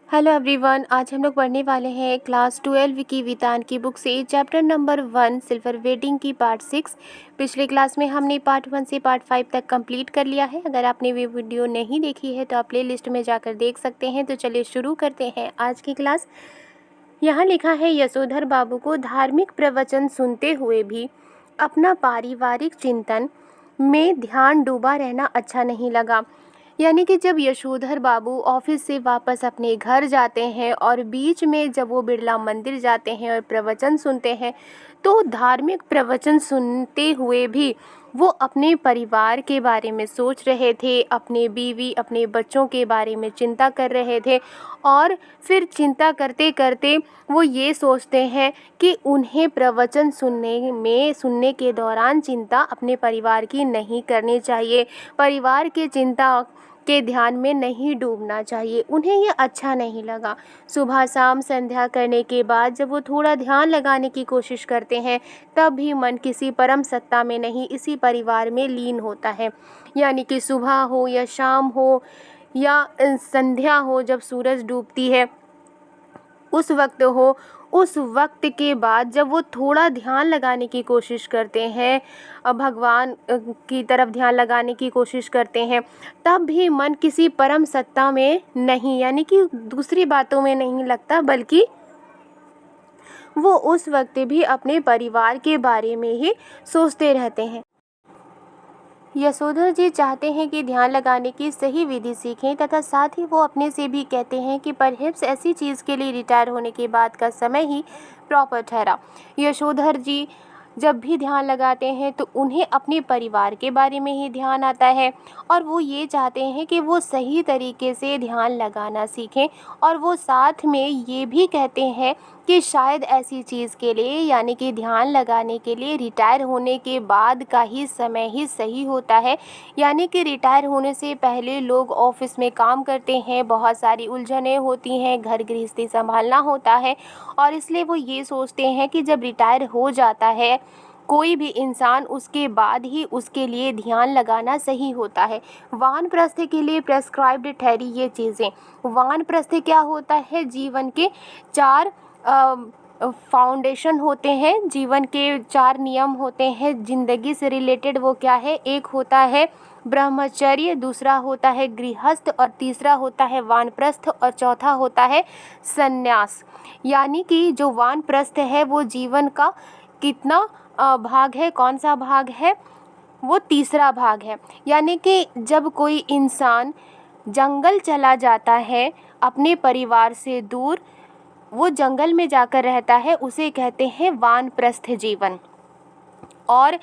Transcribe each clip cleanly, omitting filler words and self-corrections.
Hello everyone, आज हम लोग पढ़ने वाले हैं क्लास 12 की वितान की बुक से चैप्टर नंबर 1 सिल्वर वेडिंग की पार्ट 6। पिछले क्लास में हमने पार्ट 1 से पार्ट 5 तक कंप्लीट कर लिया है। अगर आपने वो वीडियो नहीं देखी है तो आप प्ले लिस्ट में जाकर देख सकते हैं। तो चलिए शुरू करते हैं आज की क्लास। यहाँ लिखा है, यशोधर बाबू को धार्मिक प्रवचन सुनते हुए भी अपना पारिवारिक चिंतन में ध्यान डूबा रहना अच्छा नहीं लगा। यानी कि जब यशोधर बाबू ऑफिस से वापस अपने घर जाते हैं और बीच में जब वो बिरला मंदिर जाते हैं और प्रवचन सुनते हैं, तो धार्मिक प्रवचन सुनते हुए भी वो अपने परिवार के बारे में सोच रहे थे, अपने बीवी अपने बच्चों के बारे में चिंता कर रहे थे। और फिर चिंता करते करते वो ये सोचते हैं कि उन्हें प्रवचन सुनने के दौरान चिंता अपने परिवार की नहीं करनी चाहिए, परिवार के चिंता के ध्यान में नहीं डूबना चाहिए। उन्हें ये अच्छा नहीं लगा। सुबह शाम संध्या करने के बाद जब वो थोड़ा ध्यान लगाने की कोशिश करते हैं, तब भी मन किसी परम सत्ता में नहीं, इसी परिवार में लीन होता है। यानी कि सुबह हो या शाम हो या संध्या हो, जब सूरज डूबती है उस वक्त हो, उस वक्त के बाद जब वो थोड़ा ध्यान लगाने की कोशिश करते हैं, भगवान की तरफ ध्यान लगाने की कोशिश करते हैं, तब भी मन किसी परम सत्ता में नहीं, यानी कि दूसरी बातों में नहीं लगता, बल्कि वो उस वक्त भी अपने परिवार के बारे में ही सोचते रहते हैं। यशोधर जी चाहते हैं कि ध्यान लगाने की सही विधि सीखें, तथा साथ ही वो अपने से भी कहते हैं कि परहैप्स ऐसी चीज़ के लिए रिटायर होने के बाद का समय ही प्रॉपर ठहरा। यशोधर जी जब भी ध्यान लगाते हैं तो उन्हें अपने परिवार के बारे में ही ध्यान आता है, और वो ये चाहते हैं कि वो सही तरीके से ध्यान लगाना सीखें। और वो साथ में ये भी कहते हैं कि शायद ऐसी चीज़ के लिए, यानी कि ध्यान लगाने के लिए रिटायर होने के बाद का ही समय ही सही होता है। यानी कि रिटायर होने से पहले लोग ऑफिस में काम करते हैं, बहुत सारी उलझनें होती हैं, घर गृहस्थी संभालना होता है, और इसलिए वो ये सोचते हैं कि जब रिटायर हो जाता है कोई भी इंसान, उसके बाद ही उसके लिए ध्यान लगाना सही होता है। वानप्रस्थ के लिए प्रेस्क्राइब्ड ठहरी ये चीज़ें। वानप्रस्थ क्या होता है? जीवन के 4 फाउंडेशन होते हैं, जीवन के 4 नियम होते हैं जिंदगी से रिलेटेड। वो क्या है? एक होता है ब्रह्मचर्य, दूसरा होता है गृहस्थ, और तीसरा होता है वानप्रस्थ, और चौथा होता है सन्यास। यानी कि जो वानप्रस्थ है वो जीवन का कितना भाग है, कौन सा भाग है? वो तीसरा भाग है। यानी कि जब कोई इंसान जंगल चला जाता है अपने परिवार से दूर, वो जंगल में जाकर रहता है, उसे कहते हैं वानप्रस्थ जीवन। और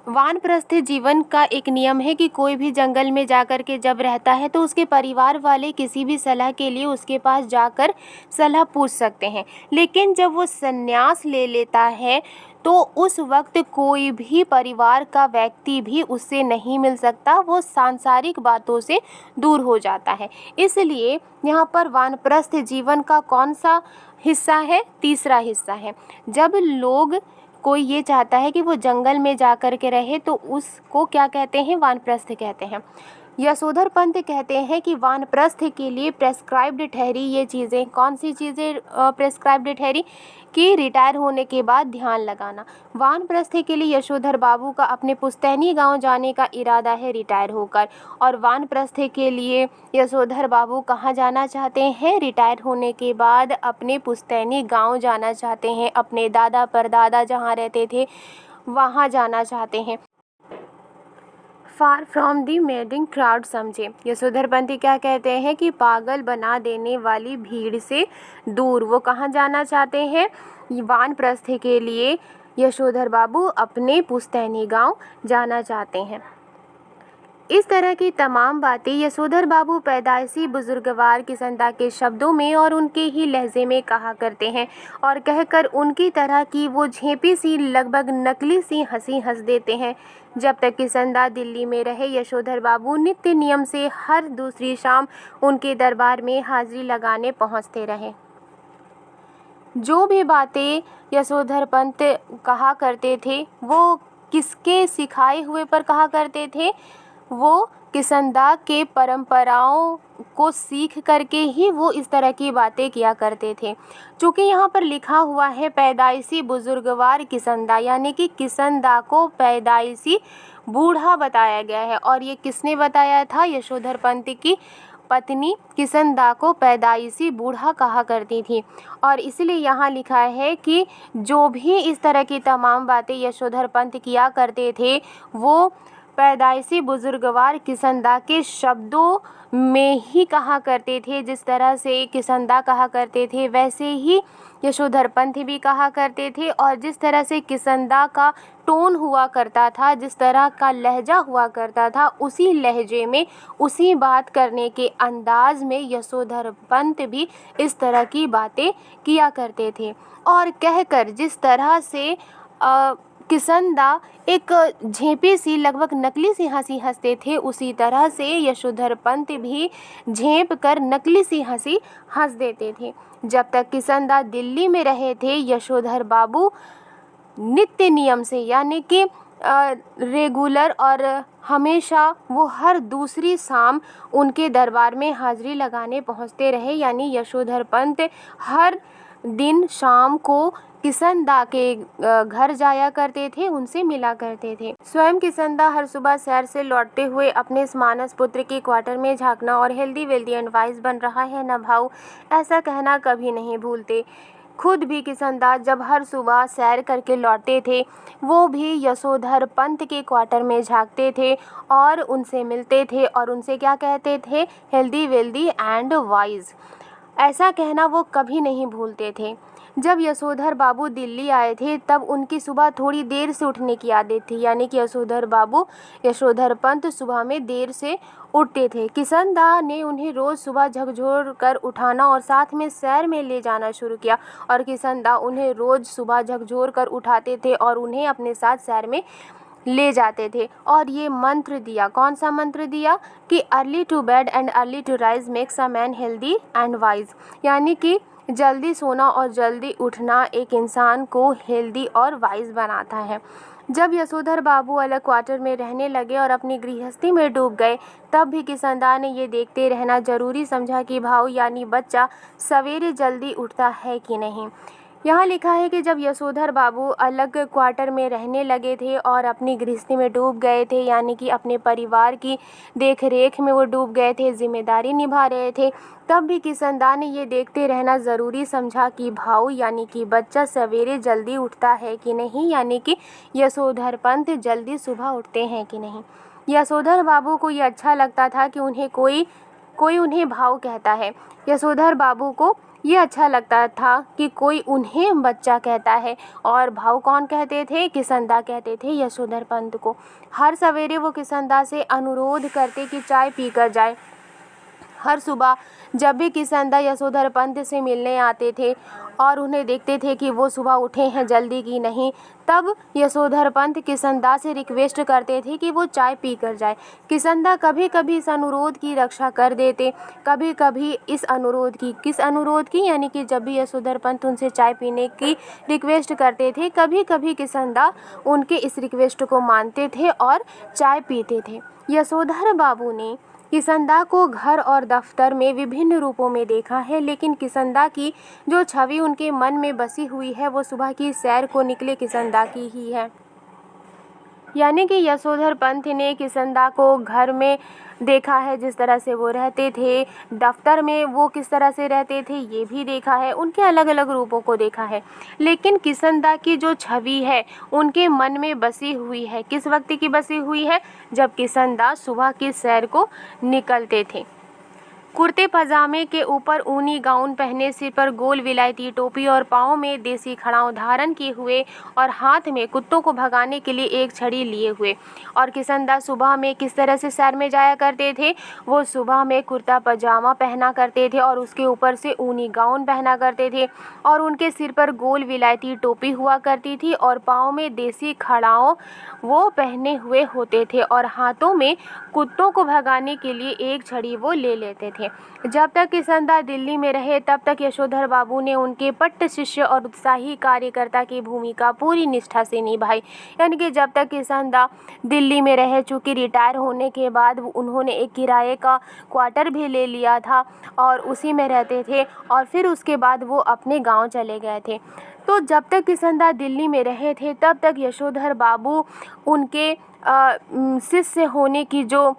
वानप्रस्थ जीवन का एक नियम है कि कोई भी जंगल में जाकर के जब रहता है तो उसके परिवार वाले किसी भी सलाह के लिए उसके पास जाकर सलाह पूछ सकते हैं। लेकिन जब वो संन्यास ले लेता है तो उस वक्त कोई भी परिवार का व्यक्ति भी उससे नहीं मिल सकता, वो सांसारिक बातों से दूर हो जाता है। इसलिए यहाँ पर वानप्रस्थ जीवन का कौन सा हिस्सा है? तीसरा हिस्सा है। जब लोग, कोई ये चाहता है कि वो जंगल में जा कर के रहे, तो उसको क्या कहते हैं? वानप्रस्थ कहते हैं। यशोधर पंत कहते हैं कि वानप्रस्थ के लिए प्रेस्क्राइब्ड ठहरी ये चीज़ें। कौन सी चीज़ें प्रेस्क्राइब्ड ठहरी? कि रिटायर होने के बाद ध्यान लगाना। वानप्रस्थ के लिए यशोधर बाबू का अपने पुश्तैनी गांव जाने का इरादा है रिटायर होकर। और वानप्रस्थ के लिए यशोधर बाबू कहाँ जाना चाहते हैं? रिटायर होने के बाद अपने पुश्तैनी गांव जाना चाहते हैं, अपने दादा परदादा जहाँ रहते थे वहाँ जाना चाहते हैं। Far from the madding crowd समझे। यशोधर पंत क्या कहते हैं कि पागल बना देने वाली भीड़ से दूर वो कहाँ जाना चाहते हैं? वानप्रस्थ के लिए यशोधर बाबू अपने पुश्तैनी गांव जाना चाहते हैं। इस तरह की तमाम बातें यशोधर बाबू पैदाइशी बुजुर्गवार किसनता के शब्दों में और उनके ही लहजे में कहा करते हैं, और कहकर उनकी तरह की वो झेपी सी, लगभग नकली सी हंसी हंस देते हैं। जब तक किसनदा दिल्ली में रहे, यशोधर बाबू नित्य नियम से हर दूसरी शाम उनके दरबार में हाजिरी लगाने पहुंचते रहे। जो भी बातें यशोधर पंत कहा करते थे वो किसके सिखाए हुए पर कहा करते थे? वो किसनदा के परंपराओं को सीख करके ही वो इस तरह की बातें किया करते थे। चूँकि यहाँ पर लिखा हुआ है पैदाइशी बुजुर्गवार किसनदा, यानी कि किसनदा को पैदाइशी बूढ़ा बताया गया है। और ये किसने बताया था? यशोधर पंत की पत्नी किसनदा को पैदाइशी बूढ़ा कहा करती थी। और इसलिए यहाँ लिखा है कि जो भी इस तरह की तमाम बातें यशोधर पंत किया करते थे वो पैदाइशी बुजुर्गवार किसनदा के शब्दों में ही कहा करते थे। जिस तरह से किसनदा कहा करते थे वैसे ही यशोधर पंत भी कहा करते थे। और जिस तरह से किसनदा का टोन हुआ करता था, जिस तरह का लहजा हुआ करता था, उसी लहजे में, उसी बात करने के अंदाज में यशोधर पंत भी इस तरह की बातें किया करते थे। और कहकर जिस तरह से किसनदा एक झेपी सी, लगभग नकली सी हंसी हंसते थे, उसी तरह से यशोधर पंत भी झेप कर नकली सी हंसी हंस देते थे। जब तक किसनदा दिल्ली में रहे थे, यशोधर बाबू नित्य नियम से, यानी कि रेगुलर और हमेशा वो हर दूसरी शाम उनके दरबार में हाजिरी लगाने पहुंचते रहे। यानी यशोधर पंत हर दिन शाम को किसनदा के घर जाया करते थे, उनसे मिला करते थे। स्वयं किसनदा हर सुबह सैर से लौटते हुए अपने इस मानस पुत्र के क्वार्टर में झांकना और हेल्दी वेल्दी एंड वाइज बन रहा है ना भाऊ, ऐसा कहना कभी नहीं भूलते। खुद भी किसनदा जब हर सुबह सैर करके लौटते थे वो भी यशोधर पंत के क्वार्टर में झांकते थे और उनसे मिलते थे और उनसे क्या कहते थे? हेल्दी वेल्दी एंड वाइज, ऐसा कहना वो कभी नहीं भूलते थे। जब यशोधर बाबू दिल्ली आए थे तब उनकी सुबह थोड़ी देर से उठने की आदत थी, यानी कि यशोधर बाबू, यशोधर पंत सुबह में देर से उठते थे। किसनदा ने उन्हें रोज़ सुबह झकझोर कर उठाना और साथ में सैर में ले जाना शुरू किया। और किसनदा उन्हें रोज़ सुबह झकझोर कर उठाते थे और उन्हें अपने साथ सैर में ले जाते थे। और ये मंत्र दिया, कौन सा मंत्र दिया? कि early to bed and early to rise makes a man healthy and wise, यानी कि जल्दी सोना और जल्दी उठना एक इंसान को हेल्दी और वाइज बनाता है। जब यशोधर बाबू अलग क्वार्टर में रहने लगे और अपनी गृहस्थी में डूब गए तब भी किसनदा ने ये देखते रहना जरूरी समझा कि भाऊ यानी बच्चा सवेरे जल्दी उठता है कि नहीं। यहाँ लिखा है कि जब यशोधर बाबू अलग क्वार्टर में रहने लगे थे और अपनी गृहस्थी में डूब गए थे, यानी कि अपने परिवार की देख रेख में वो डूब गए थे, जिम्मेदारी निभा रहे थे, तब भी किसनदा ने ये देखते रहना ज़रूरी समझा कि भाऊ यानी कि बच्चा सवेरे जल्दी उठता है कि नहीं, यानी कि यशोधर पंत जल्दी सुबह उठते हैं कि नहीं। यशोधर बाबू को ये अच्छा लगता था कि उन्हें कोई उन्हें भाऊ कहता है। यशोधर बाबू को ये अच्छा लगता था कि कोई उन्हें बच्चा कहता है। और भाऊ कौन कहते थे? किसनदा कहते थे यशोधर पंत को। हर सवेरे वो किसनदा से अनुरोध करते कि चाय पीकर जाए। हर सुबह जब भी किसनदा यशोधर पंत से मिलने आते थे और उन्हें देखते थे कि वो सुबह उठे हैं जल्दी की नहीं, तब यशोधर पंत किसनदा से रिक्वेस्ट करते थे कि वो चाय पी कर जाए। किसनदा कभी कभी इस अनुरोध की रक्षा कर देते, कभी कभी इस अनुरोध की, किस अनुरोध की, यानी कि जब भी यशोधर पंत उनसे चाय पीने की रिक्वेस्ट करते थे, कभी कभी किसनदा उनके इस रिक्वेस्ट को मानते थे और चाय पीते थे। यशोधर बाबू ने किसनदा को घर और दफ्तर में विभिन्न रूपों में देखा है, लेकिन किसनदा की जो छवि उनके मन में बसी हुई है वो सुबह की सैर को निकले किसनदा की ही है। यानी कि यशोधर पंत ने किसनदा को घर में देखा है, जिस तरह से वो रहते थे, दफ्तर में वो किस तरह से रहते थे ये भी देखा है, उनके अलग अलग रूपों को देखा है। लेकिन किसनदा की जो छवि है उनके मन में बसी हुई है। किस वक्त की बसी हुई है? जब किसनदा सुबह की सैर को निकलते थे। कुर्ते पजामे के ऊपर ऊनी गाउन पहने, सिर पर गोल विलायती टोपी और पाँव में देसी खड़ाऊं धारण किए हुए और हाथ में कुत्तों को भगाने के लिए एक छड़ी लिए हुए। और किसनदा सुबह में किस तरह से सैर में जाया करते थे? वो सुबह में कुर्ता पजामा पहना करते थे और उसके ऊपर से ऊनी गाउन पहना करते थे और उनके सिर पर गोल विलायती टोपी हुआ करती थी और पाँव में देसी खड़ाऊं वो पहने हुए होते थे और हाथों में कुत्तों को भगाने के लिए एक छड़ी वो ले लेते थे। हैं। जब तक किसंदा दिल्ली में रहे तब तक यशोधर बाबू ने उनके पट्ट शिष्य और उत्साही कार्यकर्ता की भूमिका पूरी निष्ठा से निभाई। यानी कि जब तक किसंदा दिल्ली में रहे, चूँकि रिटायर होने के बाद उन्होंने एक किराए का क्वार्टर भी ले लिया था और उसी में रहते थे और फिर उसके बाद वो अपने गांव चले गए थे। तो जब तक किसंदा दिल्ली में रहे थे तब तक यशोधर बाबू उनके शिष्य होने की जो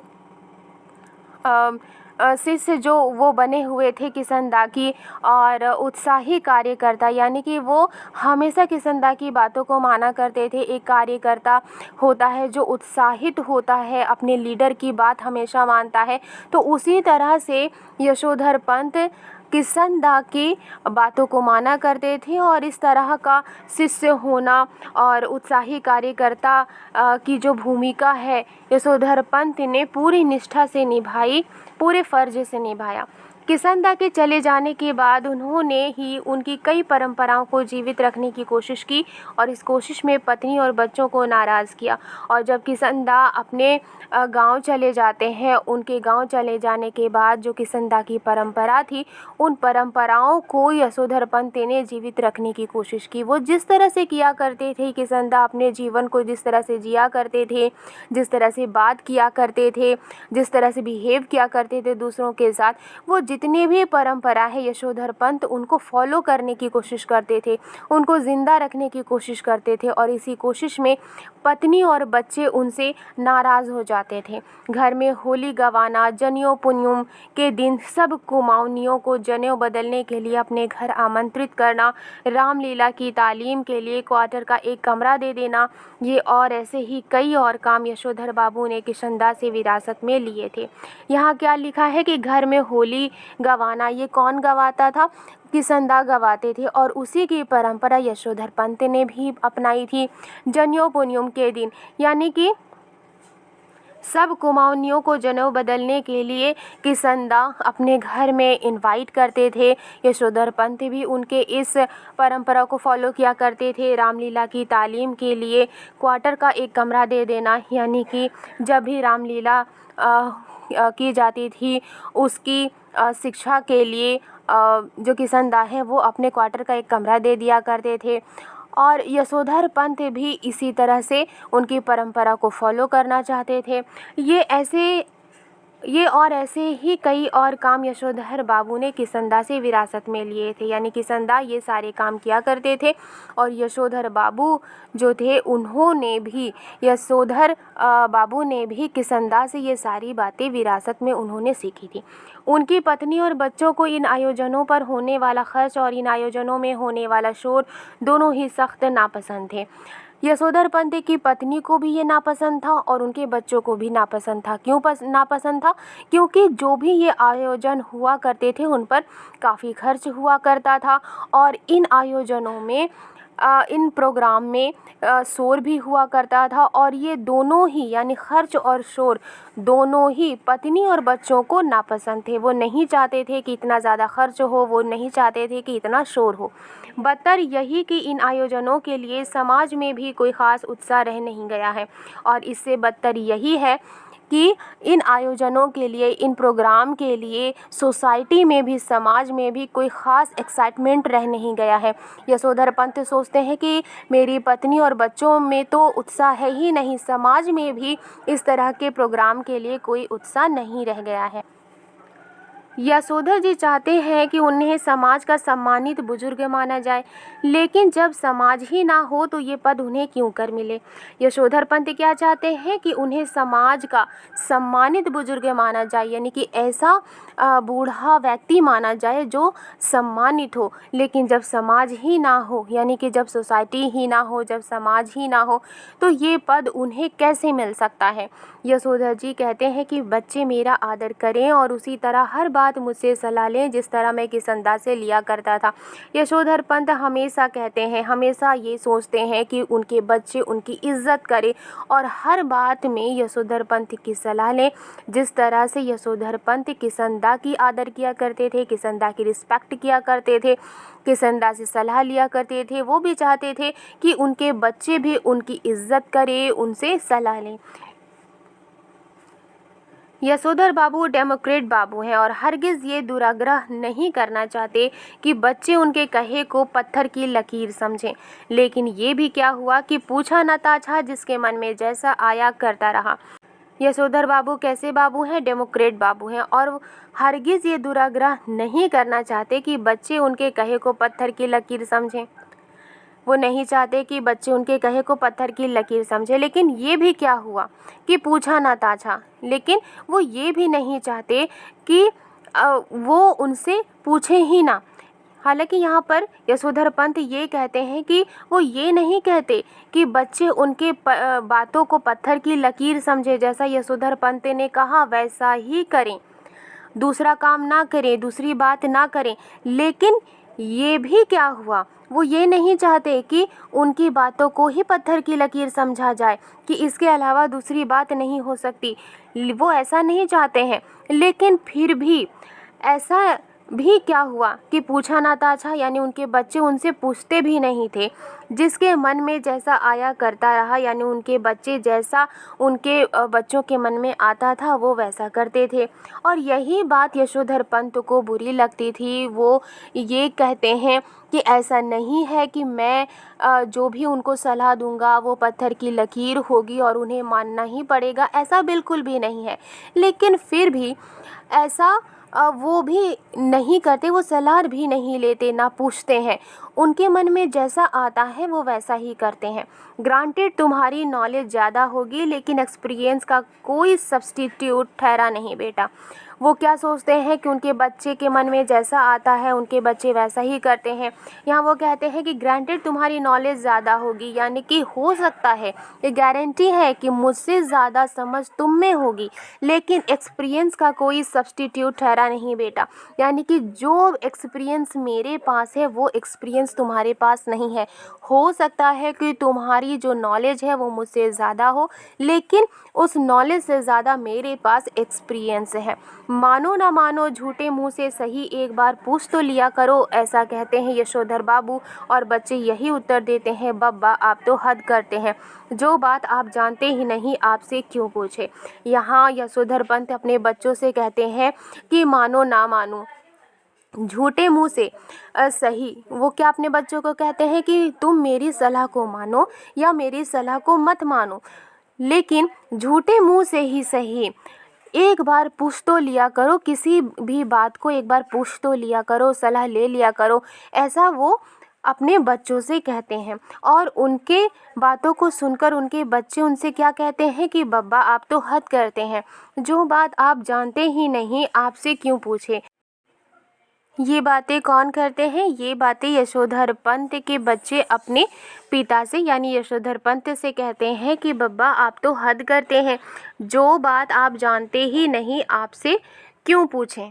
शिष्य जो वो बने हुए थे किसंदा की और उत्साही कार्यकर्ता, यानी कि वो हमेशा किसंदा की बातों को माना करते थे। एक कार्यकर्ता होता है जो उत्साहित होता है, अपने लीडर की बात हमेशा मानता है, तो उसी तरह से यशोधर पंत किसंदा की बातों को माना करते थे और इस तरह का शिष्य होना और उत्साही कार्यकर्ता की जो भूमिका है यशोधर पंत ने पूरी निष्ठा से निभाई, पूरे फर्ज से निभाया। किसंदा के चले जाने के बाद उन्होंने ही उनकी कई परंपराओं को जीवित रखने की कोशिश की और इस कोशिश में पत्नी और बच्चों को नाराज़ किया। और जब किसंदा अपने गांव चले जाते हैं, उनके गांव चले जाने के बाद जो किसंदा की परंपरा थी, उन परंपराओं को यशोधर पंत ने जीवित रखने की कोशिश की। वो जिस तरह से किया करते थे, किसंदा अपने जीवन को जिस तरह से जिया करते थे, जिस तरह से बात किया करते थे, जिस तरह से बिहेव किया करते थे दूसरों के साथ, वो जितनी भी परंपरा है यशोधर पंत उनको फॉलो करने की कोशिश करते थे, उनको ज़िंदा रखने की कोशिश करते थे और इसी कोशिश में पत्नी और बच्चे उनसे नाराज़ हो जाते थे। घर में होली गंवाना, जनेऊ पुन्युम के दिन सब कुमाऊनियों को जनेऊ बदलने के लिए अपने घर आमंत्रित करना, रामलीला की तालीम के लिए क्वार्टर का एक कमरा दे देना, ये और ऐसे ही कई और काम यशोधर बाबू ने किसंदा से विरासत में लिए थे। यहाँ क्या लिखा है कि घर में होली गंवाना, ये कौन गंवाता था? किसंदा गंवाते थे और उसी की परंपरा यशोधर पंत ने भी अपनाई थी। जनेऊ पुन्युम के दिन, यानी कि सब कुमाऊनियों को जनेऊ बदलने के लिए किसंदा अपने घर में इनवाइट करते थे। यशोधर पंत भी उनके इस परंपरा को फॉलो किया करते थे। रामलीला की तालीम के लिए क्वार्टर का एक कमरा दे देना, यानी कि जब भी रामलीला की जाती थी उसकी शिक्षा के लिए जो किसंदा है वो अपने क्वार्टर का एक कमरा दे दिया करते थे। और यशोधर पंत भी इसी तरह से उनकी परंपरा को फॉलो करना चाहते थे। ये और ऐसे ही कई और काम यशोधर बाबू ने किसंदा से विरासत में लिए थे, यानी किसंदा ये सारे काम किया करते थे और यशोधर बाबू जो थे उन्होंने भी यशोधर बाबू ने भी किसंदा से ये सारी बातें विरासत में उन्होंने सीखी थी। उनकी पत्नी और बच्चों को इन आयोजनों पर होने वाला खर्च और इन आयोजनों में होने वाला शोर दोनों ही सख्त नापसंद थे। यशोधर पंत की पत्नी को भी ये नापसंद था और उनके बच्चों को भी नापसंद था। क्यों नापसंद था? क्योंकि जो भी ये आयोजन हुआ करते थे उन पर काफ़ी खर्च हुआ करता था और इन आयोजनों में इन प्रोग्राम में शोर भी हुआ करता था और ये दोनों ही, यानी खर्च और शोर दोनों ही पत्नी और बच्चों को नापसंद थे। वो नहीं चाहते थे कि इतना ज़्यादा खर्च हो, वो नहीं चाहते थे कि इतना शोर हो। बदतर यही कि इन आयोजनों के लिए समाज में भी कोई ख़ास उत्साह रह नहीं गया है और इससे बदतर यही है कि इन आयोजनों के लिए, इन प्रोग्राम के लिए सोसाइटी में भी, समाज में भी कोई ख़ास एक्साइटमेंट रह नहीं गया है। यशोधर पंत सोचते हैं कि मेरी पत्नी और बच्चों में तो उत्साह है ही नहीं, समाज में भी इस तरह के प्रोग्राम के लिए कोई उत्साह नहीं रह गया है। यशोधर जी चाहते हैं कि उन्हें समाज का सम्मानित बुजुर्ग माना जाए, लेकिन जब समाज ही ना हो तो ये पद उन्हें क्यों कर मिले। यशोधर पंत क्या चाहते हैं कि उन्हें समाज का सम्मानित बुजुर्ग माना जाए, यानी कि ऐसा बूढ़ा व्यक्ति माना जाए जो सम्मानित हो। लेकिन जब समाज ही ना हो, यानी कि जब सोसाइटी ही ना हो, जब समाज ही ना हो, तो ये पद उन्हें कैसे मिल सकता है। यशोधर जी कहते हैं कि बच्चे मेरा आदर करें और उसी तरह हर बात मुझसे सलाह लें जिस तरह मैं किसंदा से लिया करता था। यशोधर पंत हमेशा कहते हैं, हमेशा ये सोचते हैं कि उनके बच्चे उनकी इज्जत करें और हर बात में यशोधर पंत की सलाह लें जिस तरह से यशोधर पंत किसंदा की आदर किया करते थे, किसंदा की रिस्पेक्ट किया करते थे, किसंदा से सलाह लिया करते थे। वो भी चाहते थे कि उनके बच्चे भी उनकी इज्जत करें, उनसे सलाह लें। यशोधर बाबू डेमोक्रेट बाबू हैं और हरगिज़ ये दुराग्रह नहीं करना चाहते कि बच्चे उनके कहे को पत्थर की लकीर समझें। लेकिन ये भी क्या हुआ कि पूछा न ताछा, जिसके मन में जैसा आया करता रहा। यशोधर बाबू कैसे बाबू हैं? डेमोक्रेट बाबू हैं और हरगिज़ ये दुराग्रह नहीं करना चाहते कि बच्चे उनके कहे को पत्थर की लकीर समझें। वो नहीं चाहते कि बच्चे उनके कहे को पत्थर की लकीर समझे। लेकिन ये भी क्या हुआ कि पूछा ना ताछा। लेकिन वो ये भी नहीं चाहते कि वो उनसे पूछे ही ना। हालांकि यहाँ पर यशोधर पंत ये कहते हैं कि वो ये नहीं कहते कि बच्चे उनके बातों को पत्थर की लकीर समझे। जैसा यशोधर पंत ने कहा वैसा ही करें, दूसरा काम ना करें, दूसरी बात ना करें। लेकिन ये भी क्या हुआ, वो ये नहीं चाहते कि उनकी बातों को ही पत्थर की लकीर समझा जाए, कि इसके अलावा दूसरी बात नहीं हो सकती। वो ऐसा नहीं चाहते हैं। लेकिन फिर भी ऐसा भी क्या हुआ कि पूछा ना ताछा, यानी उनके बच्चे उनसे पूछते भी नहीं थे। जिसके मन में जैसा आया करता रहा, यानी उनके बच्चे जैसा उनके बच्चों के मन में आता था वो वैसा करते थे। और यही बात यशोधर पंत को बुरी लगती थी। वो ये कहते हैं कि ऐसा नहीं है कि मैं जो भी उनको सलाह दूंगा वो पत्थर की लकीर होगी और उन्हें मानना ही पड़ेगा, ऐसा बिल्कुल भी नहीं है। लेकिन फिर भी ऐसा वो भी नहीं करते, वो सलाह भी नहीं लेते, ना पूछते हैं। उनके मन में जैसा आता है वो वैसा ही करते हैं। ग्रांटेड तुम्हारी नॉलेज ज़्यादा होगी, लेकिन एक्सपीरियंस का कोई सब्स्टिट्यूट ठहरा नहीं बेटा। वो क्या सोचते हैं कि उनके बच्चे के मन में जैसा आता है उनके बच्चे वैसा ही करते हैं। यहाँ वो कहते हैं कि ग्रांटेड तुम्हारी नॉलेज ज़्यादा होगी, यानी कि हो सकता है, ये गारंटी है कि मुझसे ज़्यादा समझ तुम में होगी, लेकिन एक्सपीरियंस का कोई सब्स्टिट्यूट ठहरा नहीं बेटा। यानी कि जो एक्सपीरियंस मेरे पास है वो एक्सपीरियंस तुम्हारे पास नहीं है। हो सकता है कि तुम्हारी जो नॉलेज है वो मुझसे ज़्यादा हो, लेकिन उस नॉलेज से ज़्यादा मेरे पास एक्सपीरियंस है। मानो ना मानो, झूठे मुंह से सही एक बार पूछ तो लिया करो, ऐसा कहते हैं यशोधर बाबू। और बच्चे यही उत्तर देते हैं, बब्बा आप तो हद करते हैं, जो बात आप जानते ही नहीं आपसे क्यों पूछे। यहाँ यशोधर पंत अपने बच्चों से कहते हैं कि मानो ना मानो, झूठे मुंह से सही। वो क्या अपने बच्चों को कहते हैं कि तुम मेरी सलाह को मानो या मेरी सलाह को मत मानो, लेकिन झूठे मुंह से ही सही एक बार पूछ तो लिया करो, किसी भी बात को एक बार पूछ तो लिया करो, सलाह ले लिया करो। ऐसा वो अपने बच्चों से कहते हैं। और उनके बातों को सुनकर उनके बच्चे उनसे क्या कहते हैं कि बब्बा आप तो हद करते हैं, जो बात आप जानते ही नहीं आपसे क्यों पूछे। ये बातें कौन करते हैं? ये बातें यशोधर पंत के बच्चे अपने पिता से यानी यशोधर पंत से कहते हैं कि बब्बा आप तो हद करते हैं, जो बात आप जानते ही नहीं आपसे क्यों पूछें।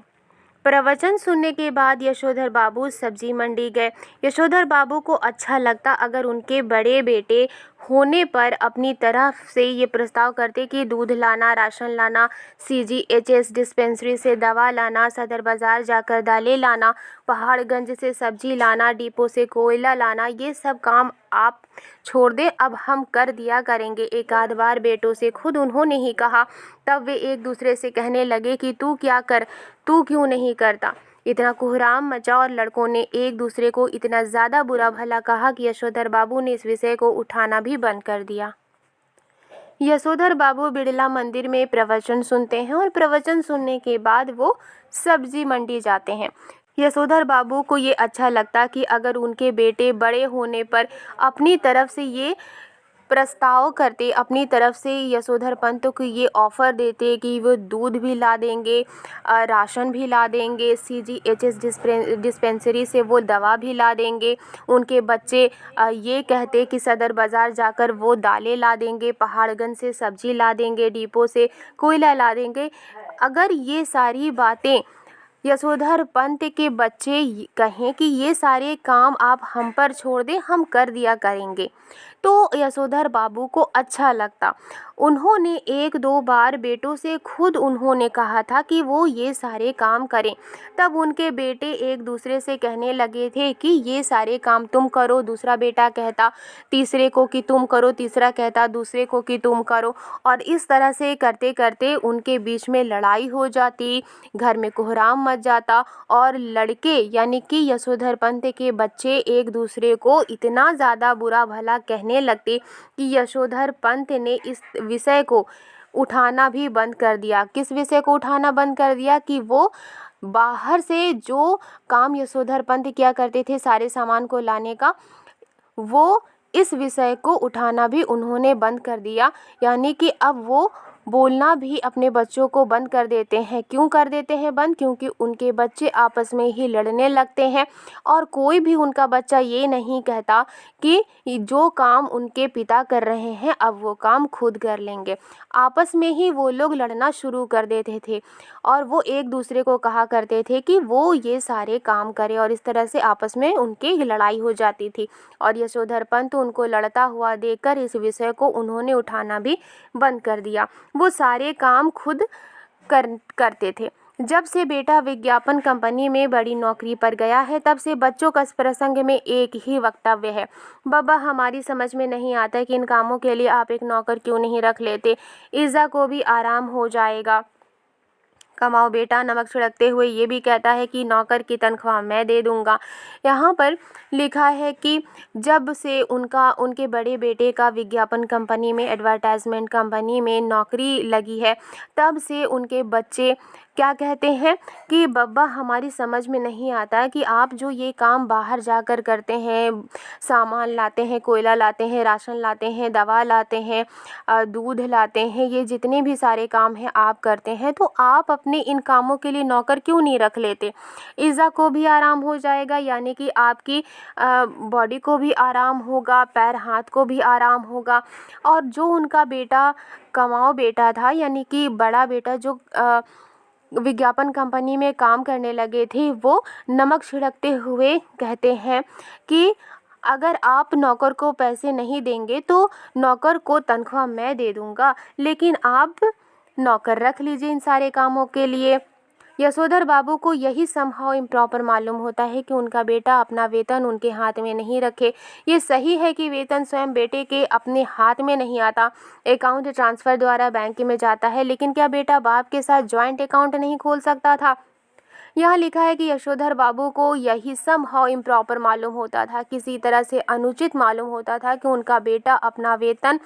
प्रवचन सुनने के बाद यशोधर बाबू सब्जी मंडी गए। यशोधर बाबू को अच्छा लगता अगर उनके बड़े बेटे होने पर अपनी तरफ से ये प्रस्ताव करते कि दूध लाना, राशन लाना, CGHS डिस्पेंसरी से दवा लाना, सदर बाज़ार जाकर दालें लाना, पहाड़गंज से सब्जी लाना, डिपो से कोयला लाना, ये सब काम आप छोड़ दें, अब हम कर दिया करेंगे। एक आध बार बेटों से खुद उन्होंने ही कहा। तब वे एक दूसरे से कहने लगे कि तू क्या कर, तू क्यों नहीं करता। इतना कोहराम मचा और लड़कों ने एक दूसरे को इतना ज़्यादा बुरा भला कहा कि यशोधर बाबू ने इस विषय को उठाना भी बंद कर दिया। यशोधर बाबू बिड़ला मंदिर में प्रवचन सुनते हैं और प्रवचन सुनने के बाद वो सब्जी मंडी जाते हैं। यशोधर बाबू को ये अच्छा लगता कि अगर उनके बेटे बड़े होने पर अपनी तरफ से ये प्रस्ताव करते, अपनी तरफ से यशोधर पंत को ये ऑफ़र देते कि वो दूध भी ला देंगे, राशन भी ला देंगे, CGHS डिस्पेंसरी से वो दवा भी ला देंगे। उनके बच्चे ये कहते कि सदर बाज़ार जाकर वो दालें ला देंगे, पहाड़गंज से सब्जी ला देंगे, डिपो से कोयला ला देंगे। अगर ये सारी बातें यशोधर पंत के बच्चे कहें कि ये सारे काम आप हम पर छोड़ दें, हम कर दिया करेंगे। तो यशोधर बाबू को अच्छा लगता। उन्होंने एक दो बार बेटों से खुद उन्होंने कहा था कि वो ये सारे काम करें। तब उनके बेटे एक दूसरे से कहने लगे थे कि ये सारे काम तुम करो, दूसरा बेटा कहता तीसरे को कि तुम करो, तीसरा कहता दूसरे को कि तुम करो। और इस तरह से करते करते उनके बीच में लड़ाई हो जाती, घर में कोहराम मच जाता और लड़के यानी कि यशोधर पंत के बच्चे एक दूसरे को इतना ज़्यादा बुरा भला कहने लगते कि यशोधर पंत ने इस विषय को उठाना भी बंद कर दिया। किस विषय को उठाना बंद कर दिया कि वो बाहर से जो काम यशोधर पंत किया करते थे सारे सामान को लाने का, वो इस विषय को उठाना भी उन्होंने बंद कर दिया। यानी कि अब वो बोलना भी अपने बच्चों को बंद कर देते हैं। क्यों कर देते हैं बंद? क्योंकि उनके बच्चे आपस में ही लड़ने लगते हैं और कोई भी उनका बच्चा ये नहीं कहता कि जो काम उनके पिता कर रहे हैं अब वो काम खुद कर लेंगे। आपस में ही वो लोग लड़ना शुरू कर देते थे और वो एक दूसरे को कहा करते थे कि वो ये सारे काम करे और इस तरह से आपस में उनकी लड़ाई हो जाती थी। और यशोधर पंत उनको लड़ता हुआ देखकर इस विषय को उन्होंने उठाना भी बंद कर दिया। वो सारे काम खुद करते थे। जब से बेटा विज्ञापन कंपनी में बड़ी नौकरी पर गया है तब से बच्चों का इस प्रसंग में एक ही वक्तव्य है, बाबा हमारी समझ में नहीं आता कि इन कामों के लिए आप एक नौकर क्यों नहीं रख लेते, ईज़ा को भी आराम हो जाएगा। कमाओ बेटा नमक छिड़कते हुए ये भी कहता है कि नौकर की तनख्वाह मैं दे दूंगा। यहाँ पर लिखा है कि जब से उनके बड़े बेटे का विज्ञापन कंपनी में एडवर्टाइजमेंट कंपनी में नौकरी लगी है तब से उनके बच्चे क्या कहते हैं कि बब्बा हमारी समझ में नहीं आता कि आप जो ये काम बाहर जाकर करते हैं, सामान लाते हैं, कोयला लाते हैं, राशन लाते हैं, दवा लाते हैं, दूध लाते हैं, ये जितने भी सारे काम हैं आप करते हैं, तो आप अपने इन कामों के लिए नौकर क्यों नहीं रख लेते। ईज़ा को भी आराम हो जाएगा, यानी कि आपकी बॉडी को भी आराम होगा, पैर हाथ को भी आराम होगा। और जो उनका बेटा कमाओ बेटा था यानी कि बड़ा बेटा जो विज्ञापन कंपनी में काम करने लगे थे वो नमक छिड़कते हुए कहते हैं कि अगर आप नौकर को पैसे नहीं देंगे तो नौकर को तनख्वाह मैं दे दूंगा, लेकिन आप नौकर रख लीजिए इन सारे कामों के लिए। यशोधर बाबू को यही समहाउ इम्प्रॉपर मालूम होता है कि उनका बेटा अपना वेतन उनके हाथ में नहीं रखे। ये सही है कि वेतन स्वयं बेटे के अपने हाथ में नहीं आता, अकाउंट ट्रांसफ़र द्वारा बैंक में जाता है, लेकिन क्या बेटा बाप के साथ जॉइंट अकाउंट नहीं खोल सकता था। यहाँ लिखा है कि यशोधर बाबू को यही समहाउ इम्प्रॉपर मालूम होता था, किसी तरह से अनुचित मालूम होता था कि उनका बेटा अपना वेतन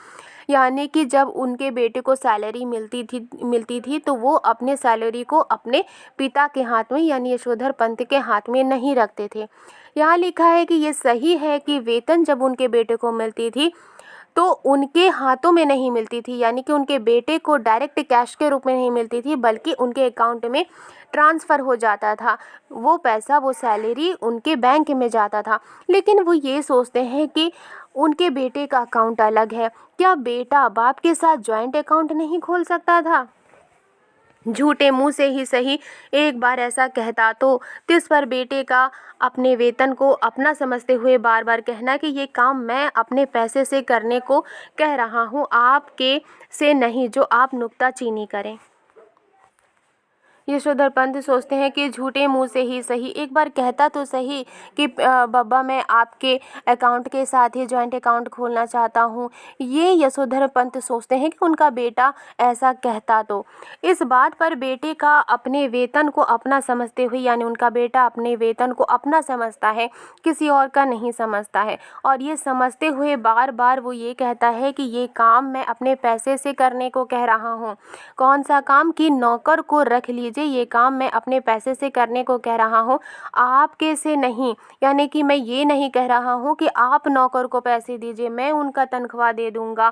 यानी कि जब उनके बेटे को सैलरी मिलती थी तो वो अपने सैलरी को अपने पिता के हाथ में यानी यशोधर पंत के हाथ में नहीं रखते थे। यहाँ लिखा है कि ये सही है कि वेतन जब उनके बेटे को मिलती थी तो उनके हाथों में नहीं मिलती थी, यानी कि उनके बेटे को डायरेक्ट कैश के रूप में नहीं मिलती थी बल्कि उनके अकाउंट में ट्रांसफ़र हो जाता था। वो पैसा वो सैलरी उनके बैंक में जाता था। लेकिन वो ये सोचते हैं कि उनके बेटे का अकाउंट अलग है, क्या बेटा बाप के साथ जॉइंट अकाउंट नहीं खोल सकता था? झूठे मुंह से ही सही एक बार ऐसा कहता तो तिस पर बेटे का अपने वेतन को अपना समझते हुए बार बार कहना कि ये काम मैं अपने पैसे से करने को कह रहा हूँ, आपके से नहीं जो आप नुक्ताचीनी करें। यशोधर पंत सोचते हैं कि झूठे मुंह से ही सही एक बार कहता तो सही कि बब्बा मैं आपके अकाउंट के साथ ही जॉइंट अकाउंट खोलना चाहता हूँ। ये यशोधर पंत सोचते हैं कि उनका बेटा ऐसा कहता तो। इस बात पर बेटे का अपने वेतन को अपना समझते हुए यानी उनका बेटा अपने वेतन को अपना समझता है, किसी और का नहीं समझता है। और ये समझते हुए बार बार वो ये कहता है कि ये काम मैं अपने पैसे से करने को कह रहा हूँ। कौन सा काम? कि नौकर को रख लीजिए, ये काम मैं अपने पैसे से करने को कह रहा हूँ, आपके से नहीं। यानी कि मैं ये नहीं कह रहा हूँ कि आप नौकर को पैसे दीजिए, मैं उनका तनख्वाह दे दूँगा,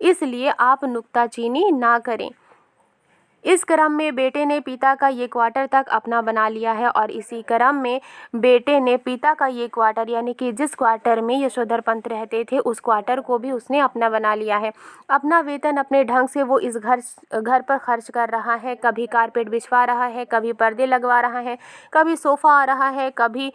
इसलिए आप नुक्ताचीनी ना करें। इस क्रम में बेटे ने पिता का ये क्वार्टर तक अपना बना लिया है और इसी क्रम में बेटे ने पिता का ये क्वार्टर यानी कि जिस क्वार्टर में यशोधर पंत रहते थे उस क्वार्टर को भी उसने अपना बना लिया है। अपना वेतन अपने ढंग से वो इस घर पर खर्च कर रहा है। कभी कारपेट बिछवा रहा है, कभी पर्दे लगवा रहा है, कभी सोफ़ा आ रहा है, कभी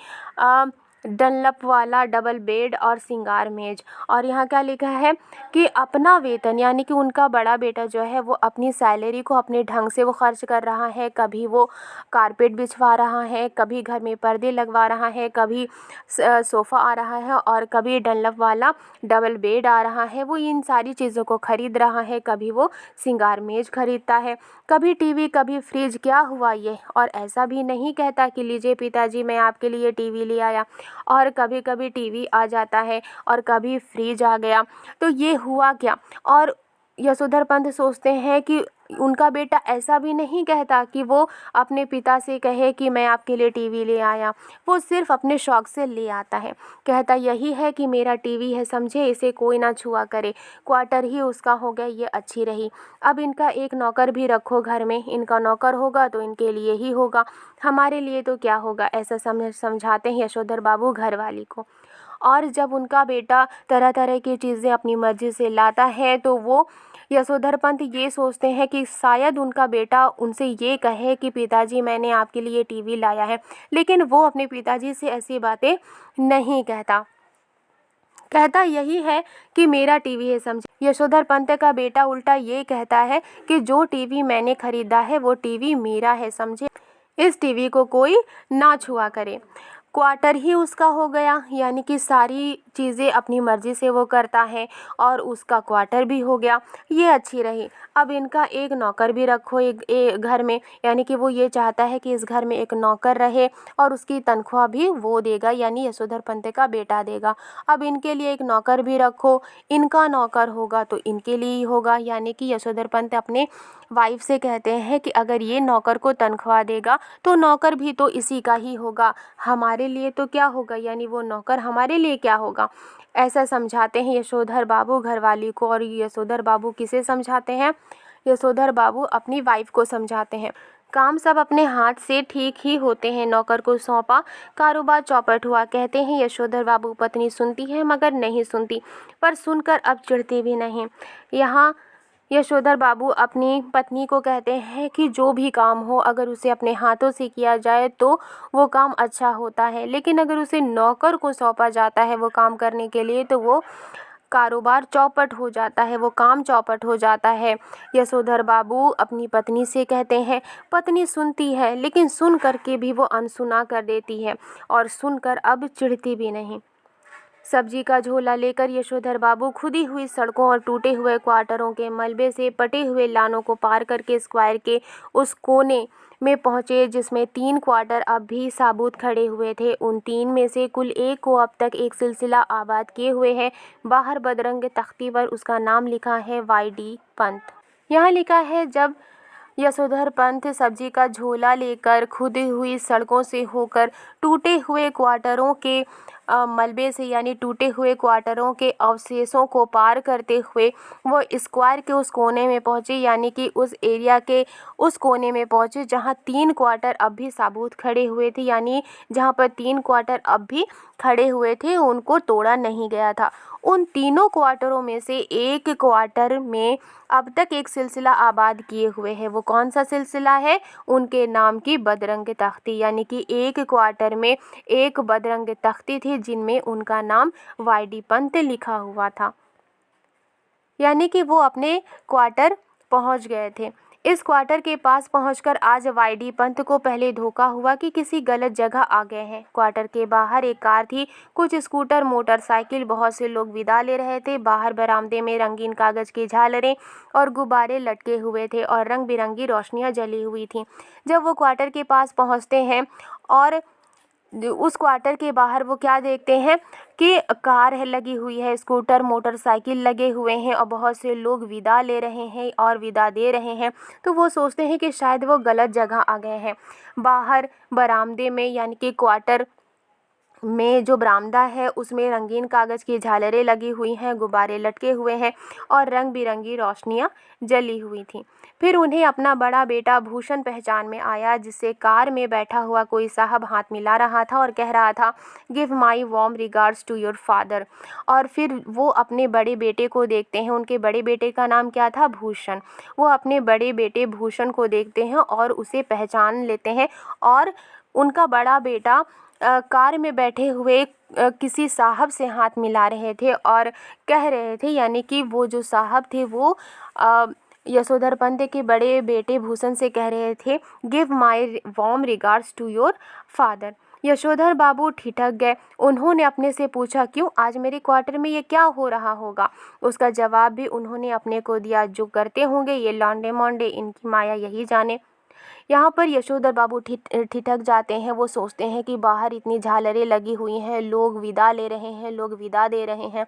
डनलप वाला डबल बेड और सिंगार मेज। और यहाँ क्या लिखा है कि अपना वेतन यानी कि उनका बड़ा बेटा जो है वो अपनी सैलरी को अपने ढंग से वो खर्च कर रहा है। कभी वो कारपेट बिछवा रहा है, कभी घर में पर्दे लगवा रहा है, कभी सोफ़ा आ रहा है और कभी डनलप वाला डबल बेड आ रहा है। वो इन सारी चीज़ों को खरीद रहा है। कभी वो सिंगार मेज खरीदता है, कभी टीवी, कभी फ्रिज। क्या हुआ ये? और ऐसा भी नहीं कहता कि लीजिए पिताजी मैं आपके लिए टीवी ले आया, और कभी कभी टीवी आ जाता है और कभी फ्रिज आ गया। तो ये हुआ क्या? और यशोधर पंत सोचते हैं कि उनका बेटा ऐसा भी नहीं कहता कि वो अपने पिता से कहे कि मैं आपके लिए टीवी ले आया। वो सिर्फ अपने शौक़ से ले आता है। कहता यही है कि मेरा टीवी है, समझे, इसे कोई ना छुआ करे। क्वार्टर ही उसका हो गया, ये अच्छी रही। अब इनका एक नौकर भी रखो घर में, इनका नौकर होगा तो इनके लिए ही होगा, हमारे लिए तो क्या होगा। ऐसा समझाते हैं यशोधर बाबू घरवाली को। और जब उनका बेटा तरह तरह की चीज़ें अपनी मर्ज़ी से लाता है तो वो यशोधर पंत ये सोचते हैं कि शायद उनका बेटा उनसे ये कहे कि पिताजी मैंने आपके लिए टीवी लाया है, लेकिन वो अपने पिताजी से ऐसी बातें नहीं कहता। कहता यही है कि मेरा टीवी है, समझे। यशोधर पंत का बेटा उल्टा ये कहता है कि जो टीवी मैंने खरीदा है वो टीवी मेरा है, समझे, इस टीवी को कोई ना छुआ करे। क्वार्टर ही उसका हो गया, यानी कि सारी चीज़ें अपनी मर्ज़ी से वो करता है और उसका क्वार्टर भी हो गया, ये अच्छी रही। अब इनका एक नौकर भी रखो एक घर में, यानी कि वो ये चाहता है कि इस घर में एक नौकर रहे और उसकी तनख्वाह भी वो देगा, यानी यशोधर पंत का बेटा देगा। अब इनके लिए एक नौकर भी रखो, इनका नौकर होगा तो इनके लिए ही होगा, यानी कि यशोधर पंत अपने वाइफ से कहते हैं कि अगर ये नौकर को तनख्वाह देगा तो नौकर भी तो इसी का ही होगा, हमारे लिए तो क्या होगा, यानी वो नौकर हमारे लिए क्या होगा। ऐसा समझाते हैं यशोधर बाबू घरवाली को। और यशोधर बाबू किसे समझाते हैं? यशोधर बाबू अपनी वाइफ को समझाते हैं। काम सब अपने हाथ से ठीक ही होते हैं, नौकर को सौंपा, कारोबार चौपट हुआ। कहते हैं यशोधर बाबू पत्नी सुनती है मगर नहीं सुनती, पर सुनकर अब चिढ़ती भी नहीं। यहाँ यशोधर बाबू अपनी पत्नी को कहते हैं कि जो भी काम हो अगर उसे अपने हाथों से किया जाए तो वो काम अच्छा होता है, लेकिन अगर उसे नौकर को सौंपा जाता है वो काम करने के लिए तो वो कारोबार चौपट हो जाता है, वो काम चौपट हो जाता है। यशोधर बाबू अपनी पत्नी से कहते हैं, पत्नी सुनती है लेकिन सुन करके भी वो अनसुना कर देती है और सुनकर अब चिढ़ती भी नहीं। सब्जी का झोला लेकर यशोधर बाबू खुदी हुई सड़कों और टूटे हुए क्वार्टरों के मलबे से पटे हुए लानों को पार करके स्क्वायर के उस कोने में पहुंचे जिसमें 3 क्वार्टर अब भी साबुत खड़े हुए थे। उन 3 में से कुल एक को अब तक एक सिलसिला आबाद किए हुए है। बाहर बदरंग तख्ती पर उसका नाम लिखा है YD पंत। यहाँ लिखा है, जब यशोधर पंत सब्जी का झोला लेकर खुदी हुई सड़कों से होकर टूटे हुए क्वार्टरों के मलबे से यानी टूटे हुए क्वार्टरों के अवशेषों को पार करते हुए वो स्क्वायर के उस कोने में पहुँचे, यानी कि उस एरिया के उस कोने में पहुँचे जहाँ 3 क्वार्टर अब भी साबुत खड़े हुए थे, यानी जहाँ पर 3 क्वार्टर अब भी खड़े हुए थे, उनको तोड़ा नहीं गया था। उन तीनों क्वार्टरों में से एक क्वार्टर में अब तक एक सिलसिला आबाद किए हुए है। वो कौन सा सिलसिला है? उनके नाम की बदरंग तख्ती, यानी कि एक क्वार्टर में एक बदरंग तख्ती थी जिनमें उनका नाम YD पंत लिखा हुआ था, यानी कि वो अपने क्वार्टर पहुंच गए थे। इस क्वार्टर के पास पहुंचकर आज YD पंत को पहले धोखा हुआ कि किसी गलत जगह आ गए हैं। क्वार्टर के बाहर एक कार थी, कुछ स्कूटर, मोटरसाइकिल, बहुत से लोग विदा ले रहे थे। बाहर बरामदे में रंगीन कागज़ की झालरें और गुब्बारे लटके हुए थे और रंग बिरंगी रोशनियां जली हुई थीं। जब वो क्वार्टर के पास पहुंचते हैं और उस क्वार्टर के बाहर वो क्या देखते हैं कि कार है लगी हुई है, स्कूटर, मोटरसाइकिल लगे हुए हैं और बहुत से लोग विदा ले रहे हैं और विदा दे रहे हैं। तो वो सोचते हैं कि शायद वो गलत जगह आ गए हैं। बाहर बरामदे में यानी कि क्वार्टर में जो बरामदा है उसमें रंगीन कागज़ की झालरें लगी हुई हैं, गुब्बारे लटके हुए हैं और रंग बिरंगी रोशनियां जली हुई थीं। फिर उन्हें अपना बड़ा बेटा भूषण पहचान में आया, जिससे कार में बैठा हुआ कोई साहब हाथ मिला रहा था और कह रहा था, give my warm regards to your father. और फिर वो अपने बड़े बेटे को देखते हैं। उनके बड़े बेटे का नाम क्या था? भूषण। वो अपने बड़े बेटे भूषण को देखते हैं और उसे पहचान लेते हैं। और उनका बड़ा बेटा कार में बैठे हुए किसी साहब से हाथ मिला रहे थे और कह रहे थे, यानी कि वो जो साहब थे वो यशोधर पंत के बड़े बेटे भूषण से कह रहे थे, give my warm regards to your father. Yashodhar Babu ठिठक गए। उन्होंने अपने से पूछा, क्यों? आज मेरे क्वार्टर में ये क्या हो रहा होगा? उसका जवाब भी उन्होंने अपने को दिया, जो करते होंगे ये लौंडे मोंडे, इनकी माया यही जाने। यहाँ पर यशोधर बाबू ठिठक जाते हैं। वो सोचते हैं कि बाहर इतनी झालरें लगी हुई हैं, लोग विदा ले रहे हैं, लोग विदा दे रहे हैं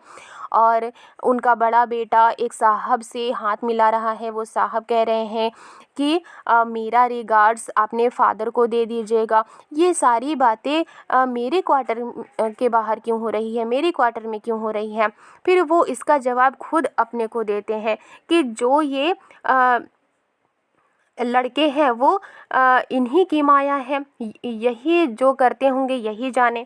और उनका बड़ा बेटा एक साहब से हाथ मिला रहा है। वो साहब कह रहे हैं कि मेरा रिगार्ड्स अपने फादर को दे दीजिएगा। ये सारी बातें मेरे क्वार्टर के बाहर क्यों हो रही है, मेरे क्वार्टर में क्यों हो रही है? फिर वो इसका जवाब खुद अपने को देते हैं कि जो ये लड़के हैं वो इन्हीं की माया है, यही जो करते होंगे यही जाने।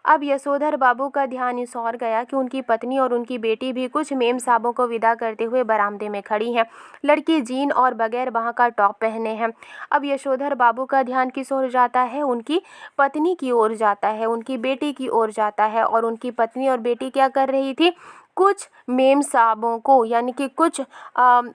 अब यशोधर बाबू का ध्यान इस ओर गया कि उनकी पत्नी और उनकी बेटी भी कुछ मेम साहबों को विदा करते हुए बरामदे में खड़ी हैं। लड़की जीन और बगैर बाह का टॉप पहने हैं। अब यशोधर बाबू का ध्यान किस ओर जाता है? उनकी पत्नी की ओर जाता है, उनकी बेटी की ओर जाता है। और उनकी पत्नी और बेटी क्या कर रही थी? कुछ मेम साहबों को, यानी कि कुछ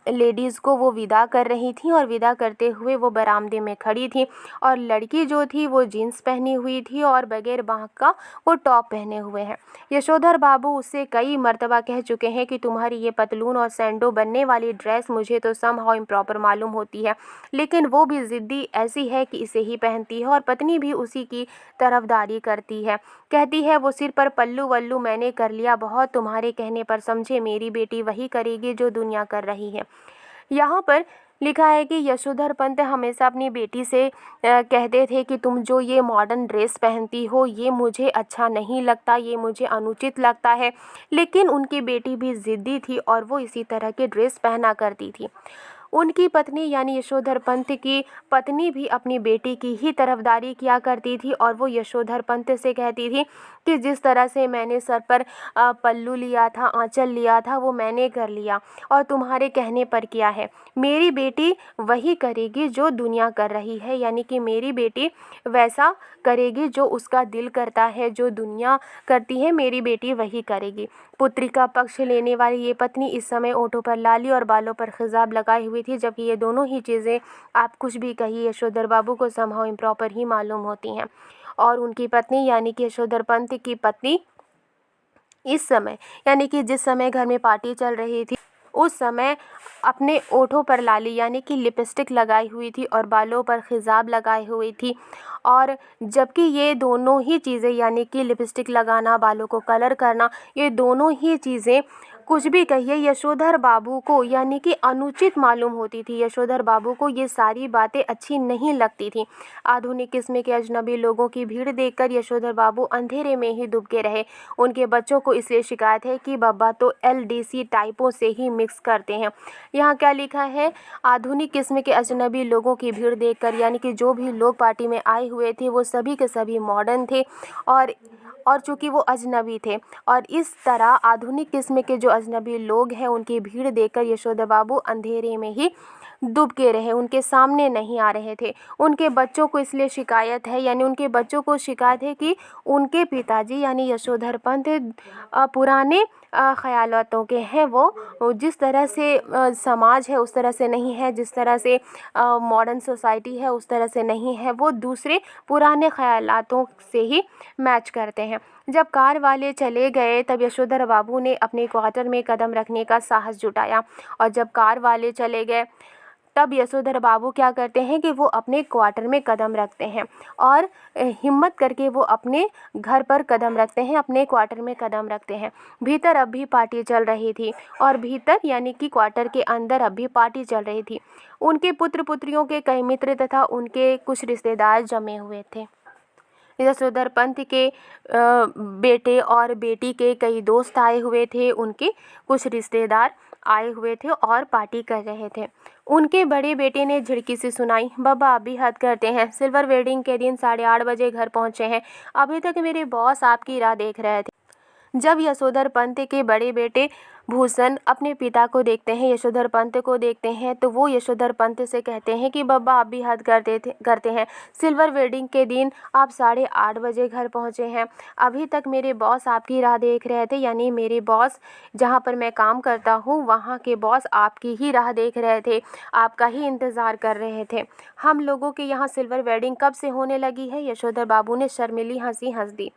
लेडीज़ को वो विदा कर रही थी और विदा करते हुए वो बरामदे में खड़ी थी। और लड़की जो थी वो जीन्स पहनी हुई थी और बगैर बाह का वो टॉप पहने हुए हैं। यशोधर बाबू उससे कई मर्तबा कह चुके हैं कि तुम्हारी ये पतलून और सैंडो बनने वाली ड्रेस मुझे तो समहाउ इम्प्रॉपर मालूम होती है, लेकिन वो भी ज़िद्दी ऐसी है कि इसे ही पहनती है। और पत्नी भी उसी की तरफदारी करती है, कहती है वो सिर पर पल्लू वल्लू मैंने कर लिया बहुत, तुम्हारे कहने पर समझे, मेरी बेटी वही करेगी जो दुनिया कर रही है। यहाँ पर लिखा है कि यशोधर पंत हमेशा अपनी बेटी से कहते थे कि तुम जो ये मॉडर्न ड्रेस पहनती हो ये मुझे अच्छा नहीं लगता, ये मुझे अनुचित लगता है। लेकिन उनकी बेटी भी ज़िद्दी थी और वो इसी तरह के ड्रेस पहना करती थी। उनकी पत्नी यानी यशोधर पंत की पत्नी भी अपनी बेटी की ही तरफदारी किया करती थी और वो यशोधर पंत से कहती थी कि जिस तरह से मैंने सर पर पल्लू लिया था, आंचल लिया था, वो मैंने कर लिया और तुम्हारे कहने पर किया है। मेरी बेटी वही करेगी जो दुनिया कर रही है, यानी कि मेरी बेटी वैसा करेगी जो उसका दिल करता है, जो दुनिया करती है मेरी बेटी वही करेगी। पुत्री का पक्ष लेने वाली ये पत्नी इस समय ओठों पर लाली और बालों पर खिजाब लगाई हुई थी, जबकि ये दोनों ही चीज़ें आप कुछ भी कहिए यशोधर बाबू को समहाउ इम्प्रॉपर ही मालूम होती हैं। और उनकी पत्नी यानी कि यशोधर पंत की पत्नी इस समय, यानी कि जिस समय घर में पार्टी चल रही थी उस समय अपने ओठों पर लाली यानी कि लिपस्टिक लगाई हुई थी और बालों पर खिजाब लगाई हुई थी। और जबकि ये दोनों ही चीज़ें यानी कि लिपस्टिक लगाना, बालों को कलर करना, ये दोनों ही चीज़ें कुछ भी कहिए यशोधर बाबू को यानी कि अनुचित मालूम होती थी। यशोधर बाबू को ये सारी बातें अच्छी नहीं लगती थी। आधुनिक किस्म के अजनबी लोगों की भीड़ देखकर यशोधर बाबू अंधेरे में ही डूब के रहे। उनके बच्चों को इसलिए शिकायत है कि बब्बा तो LDC टाइपों से ही मिक्स करते हैं। यहाँ क्या लिखा है? आधुनिक किस्म के अजनबी लोगों की भीड़ देखकर, यानी कि जो भी लोग पार्टी में आए हुए थे वो सभी के सभी मॉडर्न थे और चूँकि वो अजनबी थे और इस तरह आधुनिक किस्म के जो अजनबी लोग हैं उनकी भीड़ देखकर यशोदा बाबू अंधेरे में ही डूब के रहे, उनके सामने नहीं आ रहे थे। उनके बच्चों को इसलिए शिकायत है, यानी उनके बच्चों को शिकायत है कि उनके पिताजी यानी यशोधर पंत पुराने ख़यालातों के हैं। वो जिस तरह से समाज है उस तरह से नहीं है, जिस तरह से मॉडर्न सोसाइटी है उस तरह से नहीं है, वो दूसरे पुराने ख़यालातों से ही मैच करते हैं। जब कार वाले चले गए तब यशोधर बाबू ने अपने क्वार्टर में कदम रखने का साहस जुटाया और जब कार वाले चले गए तब यशोधर बाबू क्या करते हैं कि वो अपने क्वार्टर में कदम रखते हैं और हिम्मत करके वो अपने घर पर कदम रखते हैं, अपने क्वार्टर में कदम रखते हैं। भीतर अब भी पार्टी चल रही थी और भीतर यानी कि क्वार्टर के अंदर अब भी पार्टी चल रही थी। उनके पुत्र पुत्रियों के कई मित्र तथा उनके कुछ रिश्तेदार जमे हुए थे। यशोधर पंत के बेटे और बेटी के कई दोस्त आए हुए थे, उनके कुछ रिश्तेदार आए हुए थे और पार्टी कर रहे थे। उनके बड़े बेटे ने झिड़की से सुनाई, बाबा आप भी हद करते हैं, सिल्वर वेडिंग के दिन 8:30 बजे घर पहुंचे हैं, अभी तक मेरे बॉस आपकी राह देख रहे थे। जब यशोधर पंत के बड़े बेटे भूषण अपने पिता को देखते हैं, यशोधर पंत को देखते हैं, तो वो यशोधर पंत से कहते हैं कि बाबा आप भी हद करते हैं, सिल्वर वेडिंग के दिन आप 8:30 बजे घर पहुंचे हैं, अभी तक मेरे बॉस आपकी राह देख रहे थे। यानी मेरे बॉस जहां पर मैं काम करता हूं वहां के बॉस आपकी ही राह देख रहे थे, आपका ही इंतज़ार कर रहे थे। हम लोगों के यहाँ सिल्वर वेडिंग कब से होने लगी है? यशोधर बाबू ने शर्मीली हंसी हंस दी।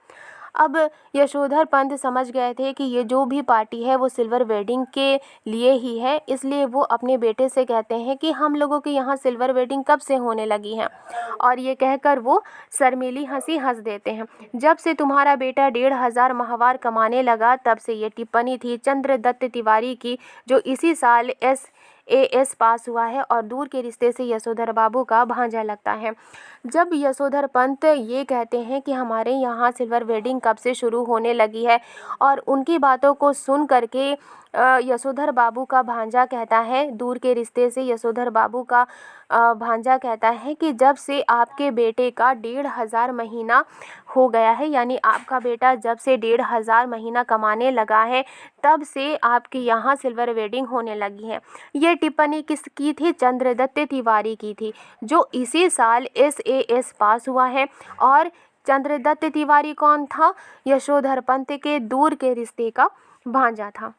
अब यशोधर पंत समझ गए थे कि ये जो भी पार्टी है वो सिल्वर वेडिंग के लिए ही है, इसलिए वो अपने बेटे से कहते हैं कि हम लोगों के यहाँ सिल्वर वेडिंग कब से होने लगी है, और ये कहकर वो शर्मीली हंसी हंस देते हैं। जब से तुम्हारा बेटा 1,500 माहवार कमाने लगा तब से, ये टिप्पणी थी चंद्रदत्त तिवारी की, जो इसी साल SAS पास हुआ है और दूर के रिश्ते से यशोधर बाबू का भांजा लगता है। जब यशोधर पंत ये कहते हैं कि हमारे यहाँ सिल्वर वेडिंग कब से शुरू होने लगी है, और उनकी बातों को सुन करके यशोधर बाबू का भांजा कहता है, दूर के रिश्ते से यशोधर बाबू का भांजा कहता है कि जब से आपके बेटे का 1,500 महीना हो गया है, यानी आपका बेटा जब से 1,500 महीना कमाने लगा है तब से आपके यहाँ सिल्वर वेडिंग होने लगी है। ये टिप्पणी किसकी थी? चंद्रदत्त तिवारी की थी, जो इसी साल SAS पास हुआ है। और चंद्रदत्त तिवारी कौन था? यशोधर पंत के दूर के रिश्ते का भांजा था।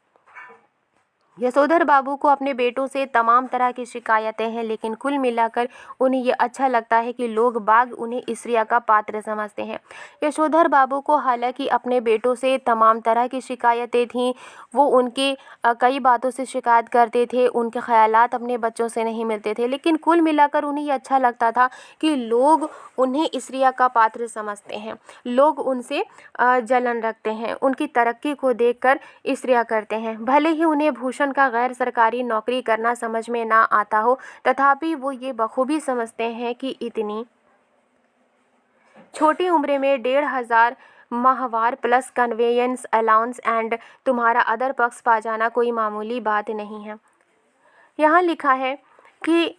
यशोधर बाबू को अपने बेटों से तमाम तरह की शिकायतें हैं, लेकिन कुल मिलाकर उन्हें ये अच्छा लगता है कि लोग बाग उन्हें ईर्ष्या का पात्र समझते हैं। यशोधर बाबू को हालांकि अपने बेटों से तमाम तरह की शिकायतें थीं, वो उनके कई बातों से शिकायत करते थे, उनके ख्यालात अपने बच्चों से नहीं मिलते थे, लेकिन कुल मिलाकर उन्हें ये अच्छा लगता था कि लोग उन्हें ईर्ष्या का पात्र समझते हैं, लोग उनसे जलन रखते हैं, उनकी तरक्की को देखकर ईर्ष्या करते हैं। भले ही उन्हें भूषण का गैर सरकारी नौकरी करना समझ में ना आता हो, तथापि वो ये बखूबी समझते हैं कि इतनी छोटी उम्र में 1,500 माहवार प्लस कन्वेयंस अलाउंस एंड तुम्हारा अदर पक्ष पा जाना कोई मामूली बात नहीं है। यहाँ लिखा है कि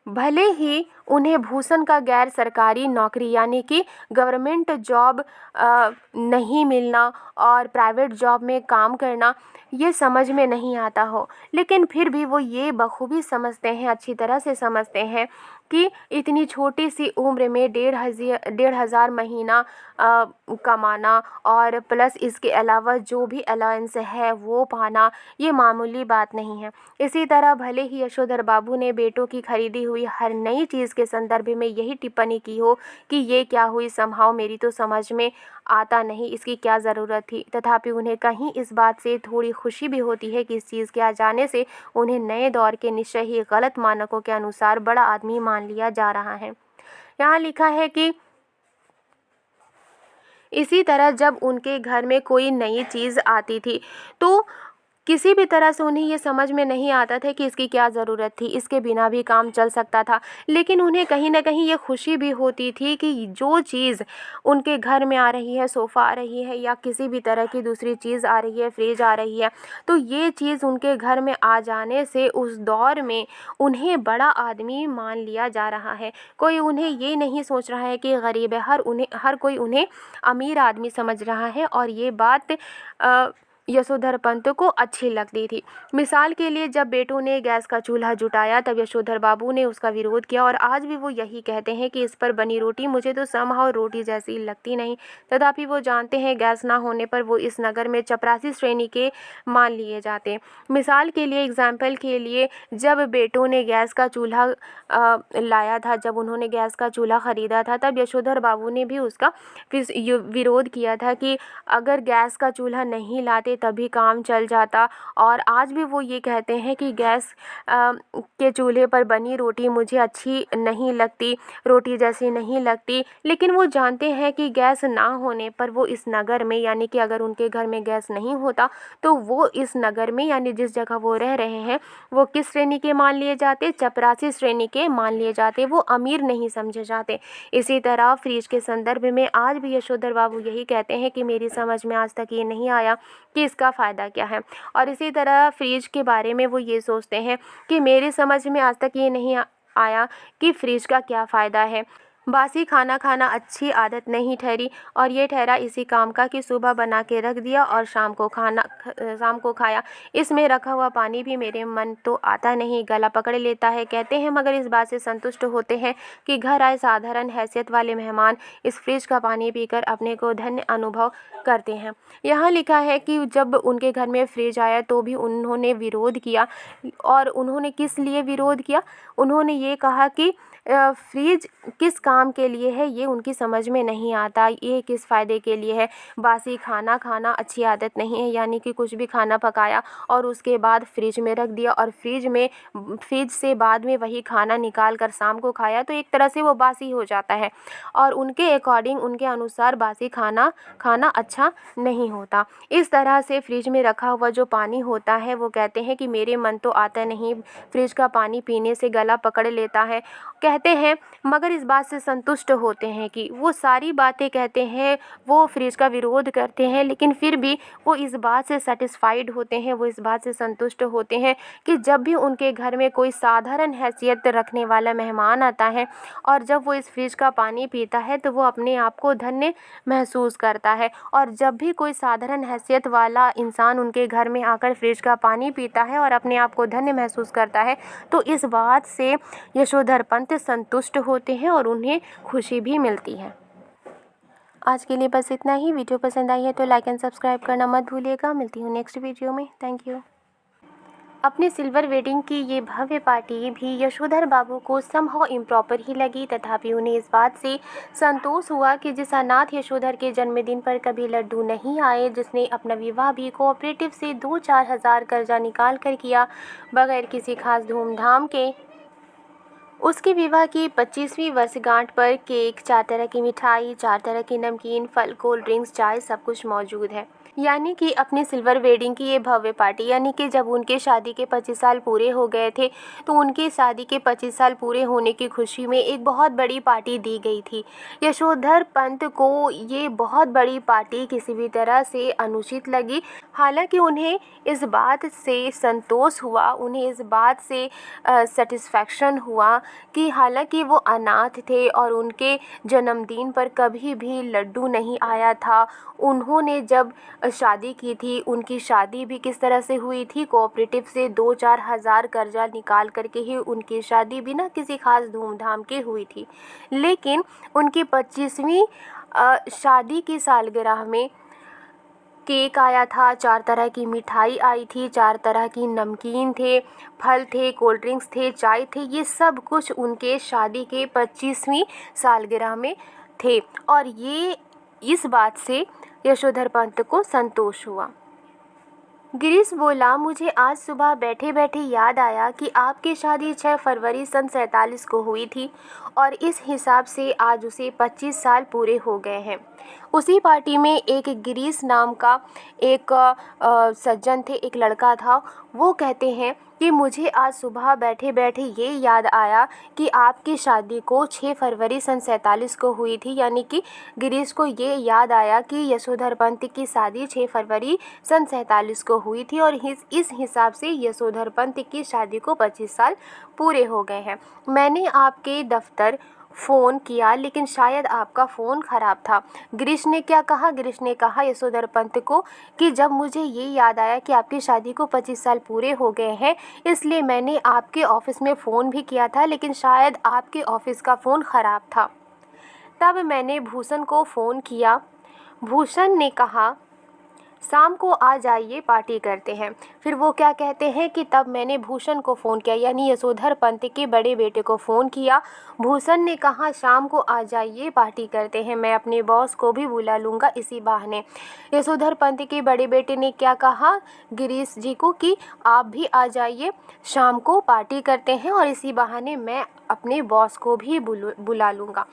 भले ही उन्हें भूषण का गैर सरकारी नौकरी यानी कि गवर्नमेंट जॉब नहीं मिलना और प्राइवेट जॉब में काम करना ये समझ में नहीं आता हो, लेकिन फिर भी वो ये बखूबी समझते हैं, अच्छी तरह से समझते हैं कि इतनी छोटी सी उम्र में 1,500 महीना कमाना और प्लस इसके अलावा जो भी अलाउंस है वो पाना ये मामूली बात नहीं है। इसी तरह भले ही यशोधर बाबू ने बेटों की खरीदी हुई हर नई चीज़ के संदर्भ में यही टिप्पणी की हो कि ये क्या हुई, समहाउ मेरी तो समझ में आता नहीं, इसकी क्या ज़रूरत थी, तथापि उन्हें कहीं इस बात से थोड़ी खुशी भी होती है कि इस चीज़ के आ जाने से उन्हें नए दौर के निश्चय ही गलत मानकों के अनुसार बड़ा आदमी मान लिया जा रहा है। यहाँ लिखा है कि इसी तरह जब उनके घर में कोई नई चीज़ आती थी तो किसी भी तरह से उन्हें ये समझ में नहीं आता था कि इसकी क्या ज़रूरत थी, इसके बिना भी काम चल सकता था, लेकिन उन्हें कहीं ना कहीं ये खुशी भी होती थी कि जो चीज़ उनके घर में आ रही है, सोफ़ा आ रही है या किसी भी तरह की दूसरी चीज़ आ रही है, फ्रिज आ रही है, तो ये चीज़ उनके घर में आ जाने से उस दौर में उन्हें बड़ा आदमी मान लिया जा रहा है। कोई उन्हें ये नहीं सोच रहा है कि गरीब है, हर कोई उन्हें अमीर आदमी समझ रहा है, और ये बात यशोधर पंत को अच्छी लगती थी। मिसाल के लिए जब बेटों ने गैस का चूल्हा जुटाया तब यशोधर बाबू ने उसका विरोध किया, और आज भी वो यही कहते हैं कि इस पर बनी रोटी मुझे तो समहाउ रोटी जैसी लगती नहीं, तथापि वो जानते हैं गैस ना होने पर वो इस नगर में चपरासी श्रेणी के मान लिए जाते। मिसाल के लिए, एग्जाम्पल के लिए, जब बेटों ने गैस का चूल्हा लाया था, जब उन्होंने गैस का चूल्हा ख़रीदा था, तब यशोधर बाबू ने भी उसका विरोध किया था कि अगर गैस का चूल्हा नहीं लाते तभी काम चल जाता। और आज भी वो ये कहते हैं कि गैस के चूल्हे पर बनी रोटी मुझे अच्छी नहीं लगती, रोटी जैसी नहीं लगती। लेकिन वो जानते हैं कि गैस ना होने पर वो इस नगर में, यानी कि अगर उनके घर में गैस नहीं होता तो वो इस नगर में, यानी जिस जगह वो रह रहे हैं, वो किस श्रेणी के मान लिए जाते? चपरासी श्रेणी के मान लिए जाते। वो अमीर नहीं समझे जाते। इसी तरह फ्रिज के संदर्भ में आज भी यशोधर बाबू यही कहते हैं कि मेरी समझ में आज तक ये नहीं आया कि इसका फ़ायदा क्या है। और इसी तरह फ्रिज के बारे में वो ये सोचते हैं कि मेरी समझ में आज तक ये नहीं आया कि फ्रिज का क्या फ़ायदा है। बासी खाना खाना अच्छी आदत नहीं ठहरी, और ये ठहरा इसी काम का कि सुबह बना के रख दिया और शाम को खाया। इसमें रखा हुआ पानी भी मेरे मन तो आता नहीं, गला पकड़ लेता है। कहते हैं मगर इस बात से संतुष्ट होते हैं कि घर आए साधारण हैसियत वाले मेहमान इस फ्रिज का पानी पीकर अपने को धन्य अनुभव करते हैं। यहाँ लिखा है कि जब उनके घर में फ्रिज आया तो भी उन्होंने विरोध किया। और उन्होंने किस लिए विरोध किया? उन्होंने ये कहा कि फ्रिज किस काम के लिए है ये उनकी समझ में नहीं आता, ये किस फ़ायदे के लिए है। बासी खाना खाना अच्छी आदत नहीं है, यानी कि कुछ भी खाना पकाया और उसके बाद फ्रिज में रख दिया और फ्रिज से बाद में वही खाना निकाल कर शाम को खाया तो एक तरह से वो बासी हो जाता है। और उनके अकॉर्डिंग, उनके अनुसार बासी खाना खाना अच्छा नहीं होता। इस तरह से फ्रिज में रखा हुआ जो पानी होता है वो कहते हैं कि मेरे मन तो आता नहीं, फ्रिज का पानी पीने से गला पकड़ लेता है। कहते हैं मगर इस बात से संतुष्ट होते हैं कि वो सारी बातें कहते हैं, वो फ्रिज का विरोध करते हैं, लेकिन फिर भी वो इस बात से सेटिस्फाइड होते हैं, वो इस बात से संतुष्ट होते हैं कि जब भी उनके घर में कोई साधारण हैसियत रखने वाला मेहमान आता है और जब वो इस फ्रिज का पानी पीता है तो वो अपने आप को धन्य महसूस करता है। और जब भी कोई साधारण हैसियत वाला इंसान उनके घर में आकर फ्रिज का पानी पीता है और अपने आप को धन्य महसूस करता है तो इस बात से यशोधर पंत संतुष्ट होते हैं और उन्हें खुशी भी मिलती है। आज के लिए बस इतना ही। वीडियो पसंद आई है तो लाइक एंड सब्सक्राइब करना मत भूलिएगा। मिलती हूँ नेक्स्ट वीडियो में। Thank you. अपने सिल्वर वेडिंग की ये भव्य पार्टी भी यशोधर बाबू को समहाउ इम्प्रॉपर ही लगी, तथापि उन्हें इस बात से संतोष हुआ कि जिस अनाथ यशोधर के जन्मदिन पर कभी लड्डू नहीं आए, जिसने अपना विवाह भी कोऑपरेटिव से 2-4 हज़ार कर्जा निकाल कर किया बगैर किसी खास धूमधाम के, उसके विवाह की 25वीं वर्षगांठ पर केक, 4 तरह की मिठाई, 4 तरह की नमकीन, फल, कोल्ड ड्रिंक्स, चाय सब कुछ मौजूद है। यानी कि अपनी सिल्वर वेडिंग की ये भव्य पार्टी, यानी कि जब उनके शादी के 25 साल पूरे हो गए थे तो उनकी शादी के 25 साल पूरे होने की खुशी में एक बहुत बड़ी पार्टी दी गई थी। यशोधर पंत को ये बहुत बड़ी पार्टी किसी भी तरह से अनुचित लगी। हालांकि उन्हें इस बात से संतोष हुआ, उन्हें इस बात से सेटिस्फैक्शन हुआ कि हालांकि वो अनाथ थे और उनके जन्मदिन पर कभी भी लड्डू नहीं आया था। उन्होंने जब शादी की थी, उनकी शादी भी किस तरह से हुई थी? कोऑपरेटिव से 2-4 हज़ार कर्जा निकाल करके ही उनकी शादी बिना किसी खास धूमधाम के हुई थी। लेकिन उनकी 25वीं शादी की सालगिरह में केक आया था, 4 तरह की मिठाई आई थी, 4 तरह की नमकीन थे, फल थे, कोल्ड ड्रिंक्स थे, चाय थे। ये सब कुछ उनके शादी के 25वीं सालगिरह में थे और ये इस बात से यशोधर पंत को संतोष हुआ। गिरीश बोला, मुझे आज सुबह बैठे बैठे याद आया कि आपकी शादी 6 फरवरी सन 47 को हुई थी और इस हिसाब से आज उसे 25 साल पूरे हो गए हैं। उसी पार्टी में एक गिरीश नाम का एक सज्जन थे, एक लड़का था। वो कहते हैं कि मुझे आज सुबह बैठे बैठे ये याद आया कि आपकी शादी को 6 फरवरी सन 47 को हुई थी। यानी कि गिरीश को ये याद आया कि यशोधर पंत की शादी 6 फरवरी सन 47 को हुई थी और इस हिसाब से यशोधर पंत की शादी को 25 साल पूरे हो गए हैं। मैंने आपके दफ्तर फ़ोन किया लेकिन शायद आपका फ़ोन ख़राब था। गिरीश ने क्या कहा? गिरीश ने कहा यशोधर पंत को कि जब मुझे ये याद आया कि आपकी शादी को 25 साल पूरे हो गए हैं, इसलिए मैंने आपके ऑफ़िस में फ़ोन भी किया था लेकिन शायद आपके ऑफ़िस का फ़ोन ख़राब था। तब मैंने भूषण को फ़ोन किया। भूषण ने कहा शाम को आ जाइए पार्टी करते हैं। फिर वो क्या कहते हैं कि तब मैंने भूषण को फ़ोन किया, यानी यशोधर पंत के बड़े बेटे को फ़ोन किया। भूषण ने कहा शाम को आ जाइए पार्टी करते हैं, मैं अपने बॉस को भी बुला लूँगा इसी बहाने। यशोधर पंत के बड़े बेटे ने क्या कहा गिरीश जी को कि आप भी आ जाइए, शाम को पार्टी करते हैं और इसी बहाने मैं अपने बॉस को भी बुला लूँगा।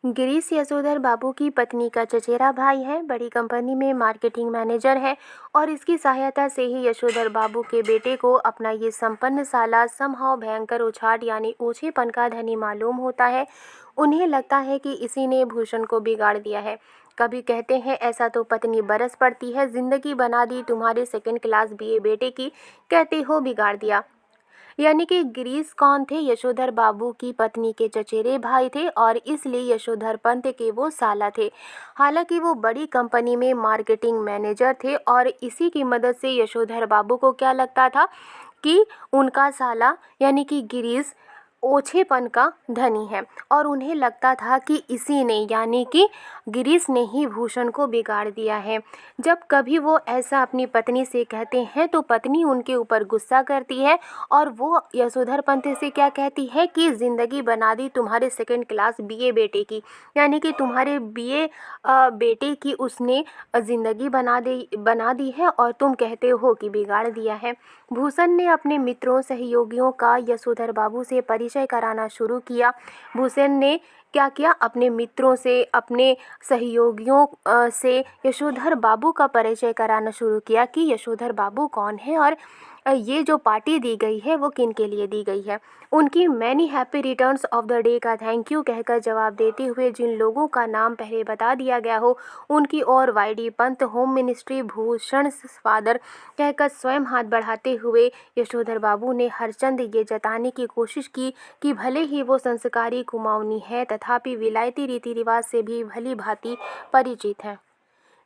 गिरीश यशोधर बाबू की पत्नी का चचेरा भाई है, बड़ी कंपनी में मार्केटिंग मैनेजर है और इसकी सहायता से ही यशोधर बाबू के बेटे को अपना ये संपन्न साला समहाउ भयंकर उछाट यानी ओछेपन का धनी मालूम होता है। उन्हें लगता है कि इसी ने भूषण को बिगाड़ दिया है। कभी कहते हैं ऐसा तो पत्नी बरस पड़ती है, जिंदगी बना दी तुम्हारे सेकंड क्लास बीए बेटे की, कहते हो बिगाड़ दिया। यानी कि गिरीश कौन थे? यशोधर बाबू की पत्नी के चचेरे भाई थे और इसलिए यशोधर पंत के वो साला थे। हालांकि वो बड़ी कंपनी में मार्केटिंग मैनेजर थे और इसी की मदद से यशोधर बाबू को क्या लगता था कि उनका साला यानी कि गिरीश ओछेपन का धनी है और उन्हें लगता था कि इसी ने यानी कि गिरीश ने ही भूषण को बिगाड़ दिया है। जब कभी वो ऐसा अपनी पत्नी से कहते हैं तो पत्नी उनके ऊपर गुस्सा करती है और वो यशोधर पंत से क्या कहती है कि ज़िंदगी बना दी तुम्हारे सेकंड क्लास बीए बेटे की, यानी कि तुम्हारे बीए बेटे की उसने ज़िंदगी बना दी है और तुम कहते हो कि बिगाड़ दिया है। भूषण ने अपने मित्रों सहयोगियों का यशोधर बाबू से परिचय कराना शुरू किया। भूषण ने क्या किया? अपने मित्रों से, अपने सहयोगियों से यशोधर बाबू का परिचय कराना शुरू किया कि यशोधर बाबू कौन है और ये जो पार्टी दी गई है वो किन के लिए दी गई है। उनकी many happy returns of the day का थैंक यू कहकर जवाब देते हुए जिन लोगों का नाम पहले बता दिया गया हो उनकी ओर वाईडी पंत होम मिनिस्ट्री भूषण फादर कहकर स्वयं हाथ बढ़ाते हुए यशोधर बाबू ने हरचंद ये जताने की कोशिश की कि भले ही वो संस्कारी कुमाऊनी है तथापि विलायती रीति रिवाज से भी भली भांति परिचित है।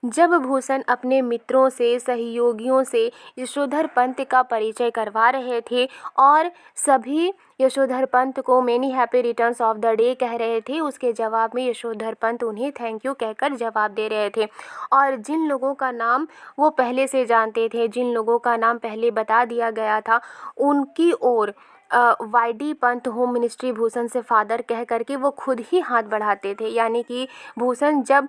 जब भूषण अपने मित्रों से, सहयोगियों से यशोधर पंत का परिचय करवा रहे थे और सभी यशोधर पंत को many happy returns of the day कह रहे थे, उसके जवाब में यशोधर पंत उन्हें थैंक यू कहकर जवाब दे रहे थे। और जिन लोगों का नाम वो पहले से जानते थे, जिन लोगों का नाम पहले बता दिया गया था, उनकी ओर YD Pant home ministry Bhushan से फादर कह करके वो खुद ही हाथ बढ़ाते थे। यानी कि भूषण जब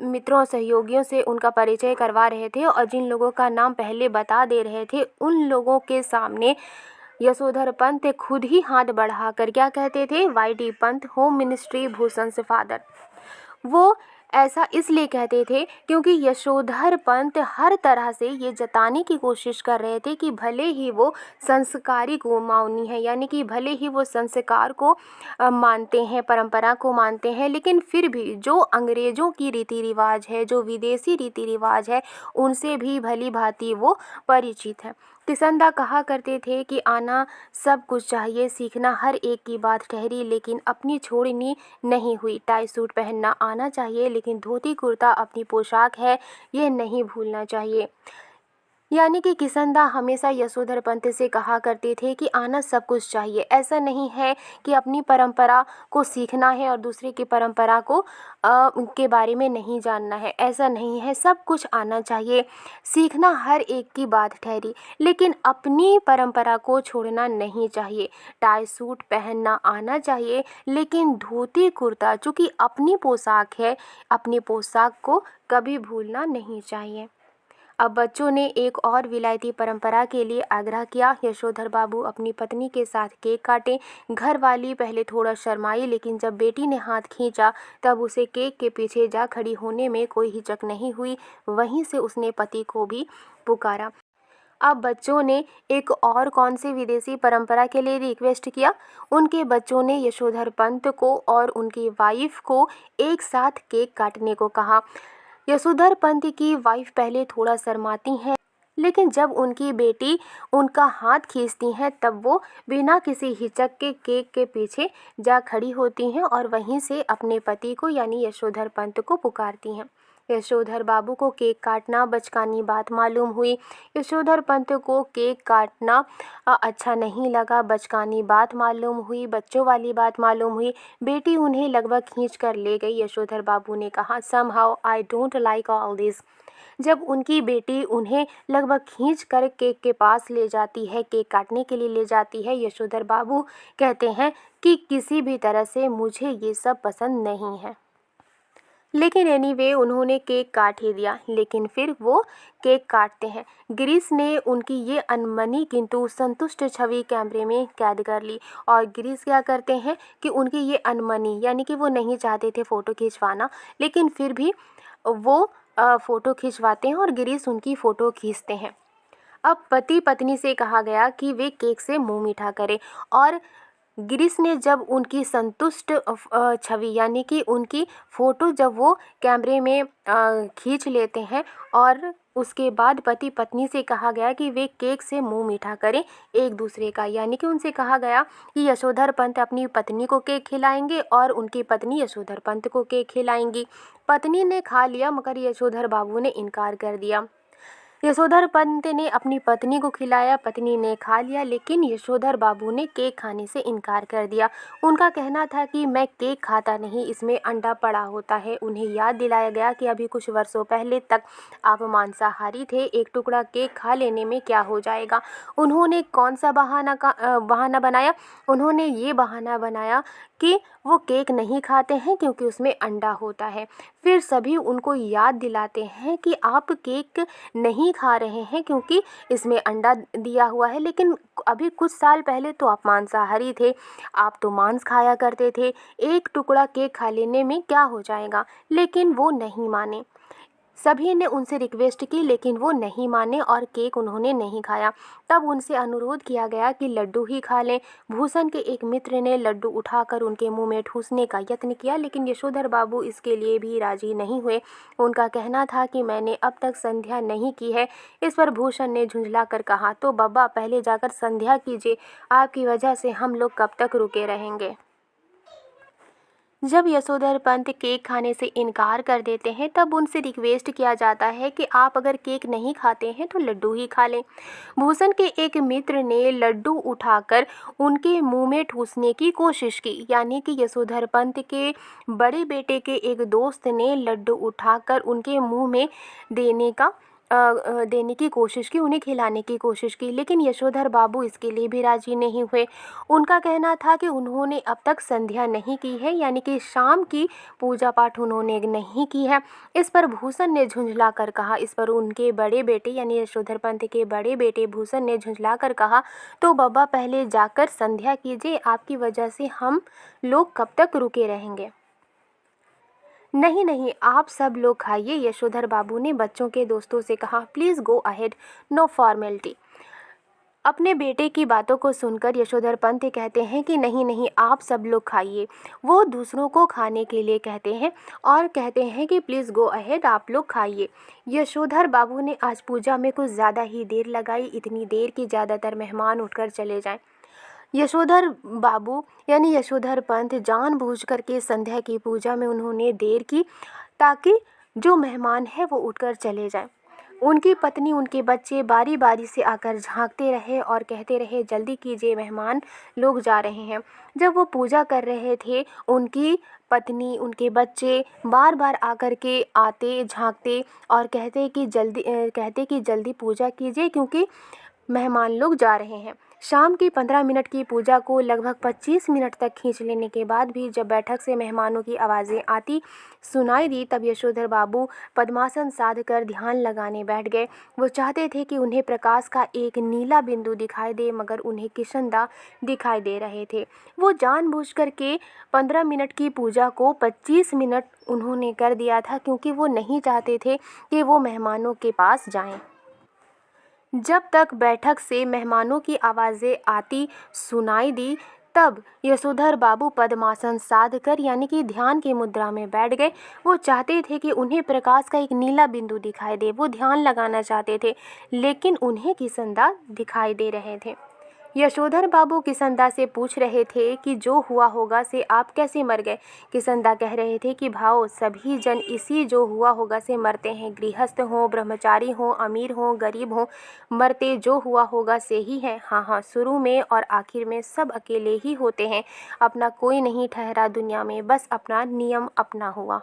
मित्रों सहयोगियों से उनका परिचय करवा रहे थे और जिन लोगों का नाम पहले बता दे रहे थे उन लोगों के सामने यशोधर पंत खुद ही हाथ बढ़ाकर क्या कहते थे? वाईडी पंत होम मिनिस्ट्री भूषण से फादर। वो ऐसा इसलिए कहते थे क्योंकि यशोधर पंत हर तरह से ये जताने की कोशिश कर रहे थे कि भले ही वो संस्कारी कुमाऊनी है, यानी कि भले ही वो संस्कार को मानते हैं, परंपरा को मानते हैं, लेकिन फिर भी जो अंग्रेज़ों की रीति रिवाज है, जो विदेशी रीति रिवाज है, उनसे भी भली भांति वो परिचित है। किसनदा कहा करते थे कि आना सब कुछ चाहिए, सीखना हर एक की बात ठहरी, लेकिन अपनी छोड़नी नहीं हुई। टाई सूट पहनना आना चाहिए, लेकिन धोती कुर्ता अपनी पोशाक है, ये नहीं भूलना चाहिए। यानी कि किसनदा हमेशा यशोधर पंत से कहा करते थे कि आना सब कुछ चाहिए। ऐसा नहीं है कि अपनी परंपरा को सीखना है और दूसरे की परंपरा को के बारे में नहीं जानना है, ऐसा नहीं है। सब कुछ आना चाहिए, सीखना हर एक की बात ठहरी, लेकिन अपनी परंपरा को छोड़ना नहीं चाहिए। टाई सूट पहनना आना चाहिए, लेकिन धोती कुर्ता चूँकि अपनी पोशाक है, अपनी पोशाक को कभी भूलना नहीं चाहिए। अब बच्चों ने एक और विलायती परंपरा के लिए आग्रह किया। यशोधर बाबू अपनी पत्नी के साथ केक काटे। घर वाली पहले थोड़ा शर्माई, लेकिन जब बेटी ने हाथ खींचा तब उसे केक के पीछे जा खड़ी होने में कोई हिचक नहीं हुई। वहीं से उसने पति को भी पुकारा। अब बच्चों ने एक और कौन सी विदेशी परंपरा के लिए रिक्वेस्ट किया? उनके बच्चों ने यशोधर पंत को और उनकी वाइफ को एक साथ केक काटने को कहा। यशोधर पंत की वाइफ पहले थोड़ा शर्माती हैं, लेकिन जब उनकी बेटी उनका हाथ खींचती हैं तब वो बिना किसी हिचक के केक के पीछे जा खड़ी होती हैं और वहीं से अपने पति को यानी यशोधर पंत को पुकारती हैं। यशोधर बाबू को केक काटना बचकानी बात मालूम हुई। यशोधर पंत को केक काटना अच्छा नहीं लगा, बचकानी बात मालूम हुई, बच्चों वाली बात मालूम हुई। बेटी उन्हें लगभग खींच कर ले गई। यशोधर बाबू ने कहा, somehow I don't like all this. जब उनकी बेटी उन्हें लगभग खींच कर केक के पास ले जाती है, केक काटने के लिए ले जाती है, यशोधर बाबू कहते हैं कि किसी भी तरह से मुझे ये सब पसंद नहीं है। लेकिन एनीवे उन्होंने केक काट ही दिया। लेकिन फिर वो केक काटते हैं। गिरीश ने उनकी ये अनमनी किंतु संतुष्ट छवि कैमरे में कैद कर ली। और गिरीश क्या करते हैं कि उनकी ये अनमनी यानी कि वो नहीं चाहते थे फ़ोटो खिंचवाना, लेकिन फिर भी वो फ़ोटो खिंचवाते हैं और गिरीश उनकी फ़ोटो खींचते हैं। अब पति पत्नी से कहा गया कि वे केक से मुंह मीठा करें और गिरीश ने जब उनकी संतुष्ट छवि यानी कि उनकी फ़ोटो जब वो कैमरे में खींच लेते हैं और उसके बाद पति पत्नी से कहा गया कि वे केक से मुंह मीठा करें एक दूसरे का, यानी कि उनसे कहा गया कि यशोधर पंत अपनी पत्नी को केक खिलाएंगे और उनकी पत्नी यशोधर पंत को केक खिलाएंगी। पत्नी ने खा लिया मगर यशोधर बाबू ने इनकार कर दिया। यशोधर पंत ने अपनी पत्नी को खिलाया, पत्नी ने खा लिया, लेकिन यशोधर बाबू ने केक खाने से इनकार कर दिया। उनका कहना था कि मैं केक खाता नहीं, इसमें अंडा पड़ा होता है। उन्हें याद दिलाया गया कि अभी कुछ वर्षों पहले तक आप मांसाहारी थे, एक टुकड़ा केक खा लेने में क्या हो जाएगा। उन्होंने कौन सा बहाना बनाया? उन्होंने ये बहाना बनाया कि वो केक नहीं खाते हैं क्योंकि उसमें अंडा होता है। फिर सभी उनको याद दिलाते हैं कि आप केक नहीं खा रहे हैं क्योंकि इसमें अंडा दिया हुआ है, लेकिन अभी कुछ साल पहले तो आप मांसाहारी थे, आप तो मांस खाया करते थे, एक टुकड़ा केक खा लेने में क्या हो जाएगा। लेकिन वो नहीं माने। सभी ने उनसे रिक्वेस्ट की लेकिन वो नहीं माने और केक उन्होंने नहीं खाया। तब उनसे अनुरोध किया गया कि लड्डू ही खा लें। भूषण के एक मित्र ने लड्डू उठाकर उनके मुंह में ठूसने का यत्न किया, लेकिन यशोधर बाबू इसके लिए भी राजी नहीं हुए। उनका कहना था कि मैंने अब तक संध्या नहीं की है। इस पर भूषण ने झुंझला कर कहा, तो बब्बा पहले जाकर संध्या कीजिए, आपकी वजह से हम लोग कब तक रुके रहेंगे। जब यशोधर पंत केक खाने से इनकार कर देते हैं तब उनसे रिक्वेस्ट किया जाता है कि आप अगर केक नहीं खाते हैं तो लड्डू ही खा लें। भूषण के एक मित्र ने लड्डू उठाकर उनके मुंह में ठूसने की कोशिश की, यानी कि यशोधर पंत के बड़े बेटे के एक दोस्त ने लड्डू उठाकर उनके मुंह में देने की कोशिश की, उन्हें खिलाने की कोशिश की, लेकिन यशोधर बाबू इसके लिए भी राजी नहीं हुए। उनका कहना था कि उन्होंने अब तक संध्या नहीं की है, यानी कि शाम की पूजा पाठ उन्होंने नहीं की है। इस पर भूषण ने झुंझला कर कहा, इस पर उनके बड़े बेटे यानी यशोधर पंत के बड़े बेटे भूषण ने झुंझला कर कहा, तो बब्बा पहले जाकर संध्या कीजिए, आपकी वजह से हम लोग कब तक रुके रहेंगे। नहीं नहीं, आप सब लोग खाइए, यशोधर बाबू ने बच्चों के दोस्तों से कहा, please go ahead, no formality. अपने बेटे की बातों को सुनकर यशोधर पंत कहते हैं कि नहीं नहीं, आप सब लोग खाइए। वो दूसरों को खाने के लिए कहते हैं और कहते हैं कि प्लीज़ गो अहेड, आप लोग खाइए। यशोधर बाबू ने आज पूजा में कुछ ज़्यादा ही देर लगाई, इतनी देर कि ज़्यादातर मेहमान उठकर चले जाएं। यशोधर बाबू यानी यशोधर पंत जानबूझकर के संध्या की पूजा में उन्होंने देर की ताकि जो मेहमान है वो उठकर चले जाएं। उनकी पत्नी उनके बच्चे बारी बारी से आकर झांकते रहे और कहते रहे, जल्दी कीजिए, मेहमान लोग जा रहे हैं। जब वो पूजा कर रहे थे उनकी पत्नी उनके बच्चे बार बार आकर के आते, झांकते और कहते कि जल्दी पूजा कीजिए क्योंकि मेहमान लोग जा रहे हैं। शाम की 15 मिनट की पूजा को लगभग 25 मिनट तक खींच लेने के बाद भी जब बैठक से मेहमानों की आवाज़ें आती सुनाई दी तब यशोधर बाबू पद्मासन साध कर ध्यान लगाने बैठ गए। वो चाहते थे कि उन्हें प्रकाश का एक नीला बिंदु दिखाई दे, मगर उन्हें किशनदा दिखाई दे रहे थे। वो जानबूझकर के 15 मिनट की पूजा को 25 मिनट उन्होंने कर दिया था क्योंकि वो नहीं चाहते थे कि वो मेहमानों के पास जाएं। जब तक बैठक से मेहमानों की आवाज़ें आती सुनाई दी तब यशोधर बाबू पद्मासन साध कर यानी कि ध्यान की मुद्रा में बैठ गए। वो चाहते थे कि उन्हें प्रकाश का एक नीला बिंदु दिखाई दे, वो ध्यान लगाना चाहते थे, लेकिन उन्हें किशनदा दिखाई दे रहे थे। यशोधर बाबू किसंदा से पूछ रहे थे कि जो हुआ होगा से आप कैसे मर गए। किसंदा कह रहे थे कि भाव सभी जन इसी जो हुआ होगा से मरते हैं। गृहस्थ हो, ब्रह्मचारी हो, अमीर हो, गरीब हो, मरते जो हुआ होगा से ही है। हाँ, शुरू में और आखिर में सब अकेले ही होते हैं। अपना कोई नहीं ठहरा दुनिया में, बस अपना नियम अपना हुआ।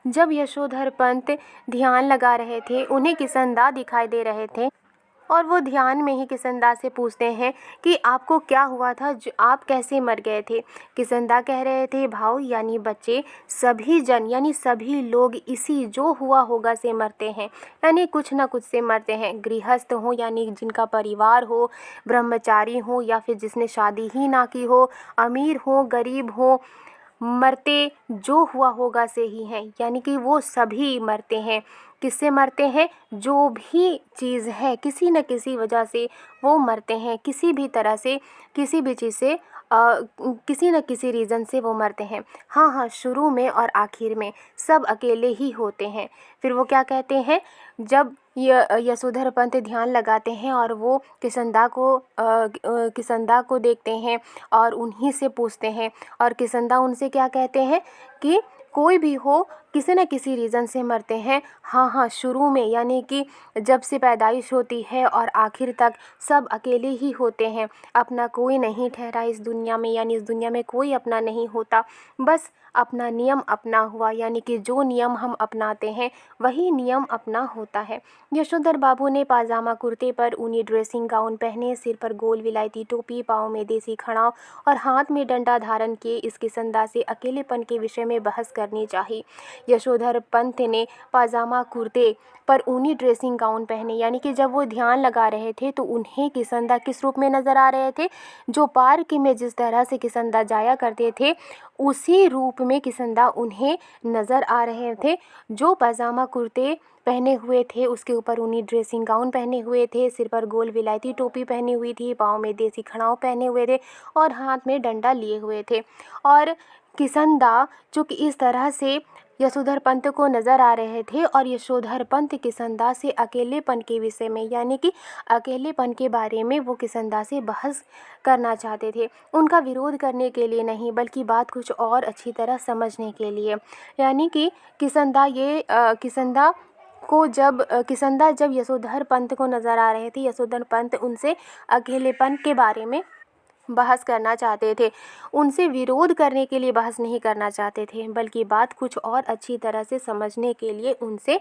जब यशोधर पंत ध्यान लगा रहे थे, उन्हें किसंदा दिखाई दे रहे थे और वो ध्यान में ही किसंदा से पूछते हैं कि आपको क्या हुआ था, जो आप कैसे मर गए थे। किसंदा कह रहे थे, भाव यानी बच्चे सभी जन यानी सभी लोग इसी जो हुआ होगा से मरते हैं, यानी कुछ ना कुछ से मरते हैं। गृहस्थ हो यानी जिनका परिवार हो, ब्रह्मचारी हो या फिर जिसने शादी ही ना की हो, अमीर हो, गरीब हो, मरते जो हुआ होगा से ही हैं, यानी कि वो सभी मरते हैं। किससे मरते हैं? जो भी चीज़ है किसी न किसी वजह से वो मरते हैं, किसी भी तरह से, किसी भी चीज़ से, किसी न किसी रीज़न से वो मरते हैं। हाँ, शुरू में और आखिर में सब अकेले ही होते हैं। फिर वो क्या कहते हैं, जब यशोधर पंत ध्यान लगाते हैं और वो किसंदा को देखते हैं और उन्हीं से पूछते हैं, और किसंदा उनसे क्या कहते हैं कि कोई भी हो किसी न किसी रीज़न से मरते हैं। हाँ, शुरू में यानी कि जब से पैदाइश होती है और आखिर तक सब अकेले ही होते हैं। अपना कोई नहीं ठहरा इस दुनिया में, यानी इस दुनिया में कोई अपना नहीं होता, बस अपना नियम अपना हुआ, यानी कि जो नियम हम अपनाते हैं वही नियम अपना होता है। यशोधर बाबू ने पाजामा कुर्ते पर ऊनी ड्रेसिंग गाउन पहने, सिर पर गोल विलायती टोपी, पाँव में देसी खड़ाव और हाथ में डंडा धारण किए इस किसंदा से अकेलेपन के विषय में बहस करनी चाहिए। यशोधर पंत ने पाजामा कुर्ते पर ऊनी ड्रेसिंग गाउन पहने, यानी कि जब वो ध्यान लगा रहे थे तो उन्हें किसंदा किस रूप में नज़र आ रहे थे? जो पार्क में जिस तरह से किसंदा जाया करते थे उसी रूप में किसंदा उन्हें नज़र आ रहे थे। जो पाजामा कुर्ते पहने हुए थे उसके ऊपर ऊनी ड्रेसिंग गाउन पहने हुए थे, सिर पर गोल विलायती टोपी पहनी हुई थी, पाँव में देसी खड़ाव पहने हुए थे और हाथ में डंडा लिए हुए थे। और किसंदा जो कि इस तरह से यशोधर पंत को नज़र आ रहे थे और यशोधर पंत किसंदा से अकेलेपन के विषय में, यानी कि अकेलेपन के बारे में वो किसंदा से बहस करना चाहते थे। उनका विरोध करने के लिए नहीं, बल्कि बात कुछ और अच्छी तरह समझने के लिए। यानी कि किसंदा जब यशोधर पंत को नज़र आ रहे थे, यशोधर पंत उनसे अकेलेपन के बारे में बहस करना चाहते थे। उनसे विरोध करने के लिए बहस नहीं करना चाहते थे, बल्कि बात कुछ और अच्छी तरह से समझने के लिए उनसे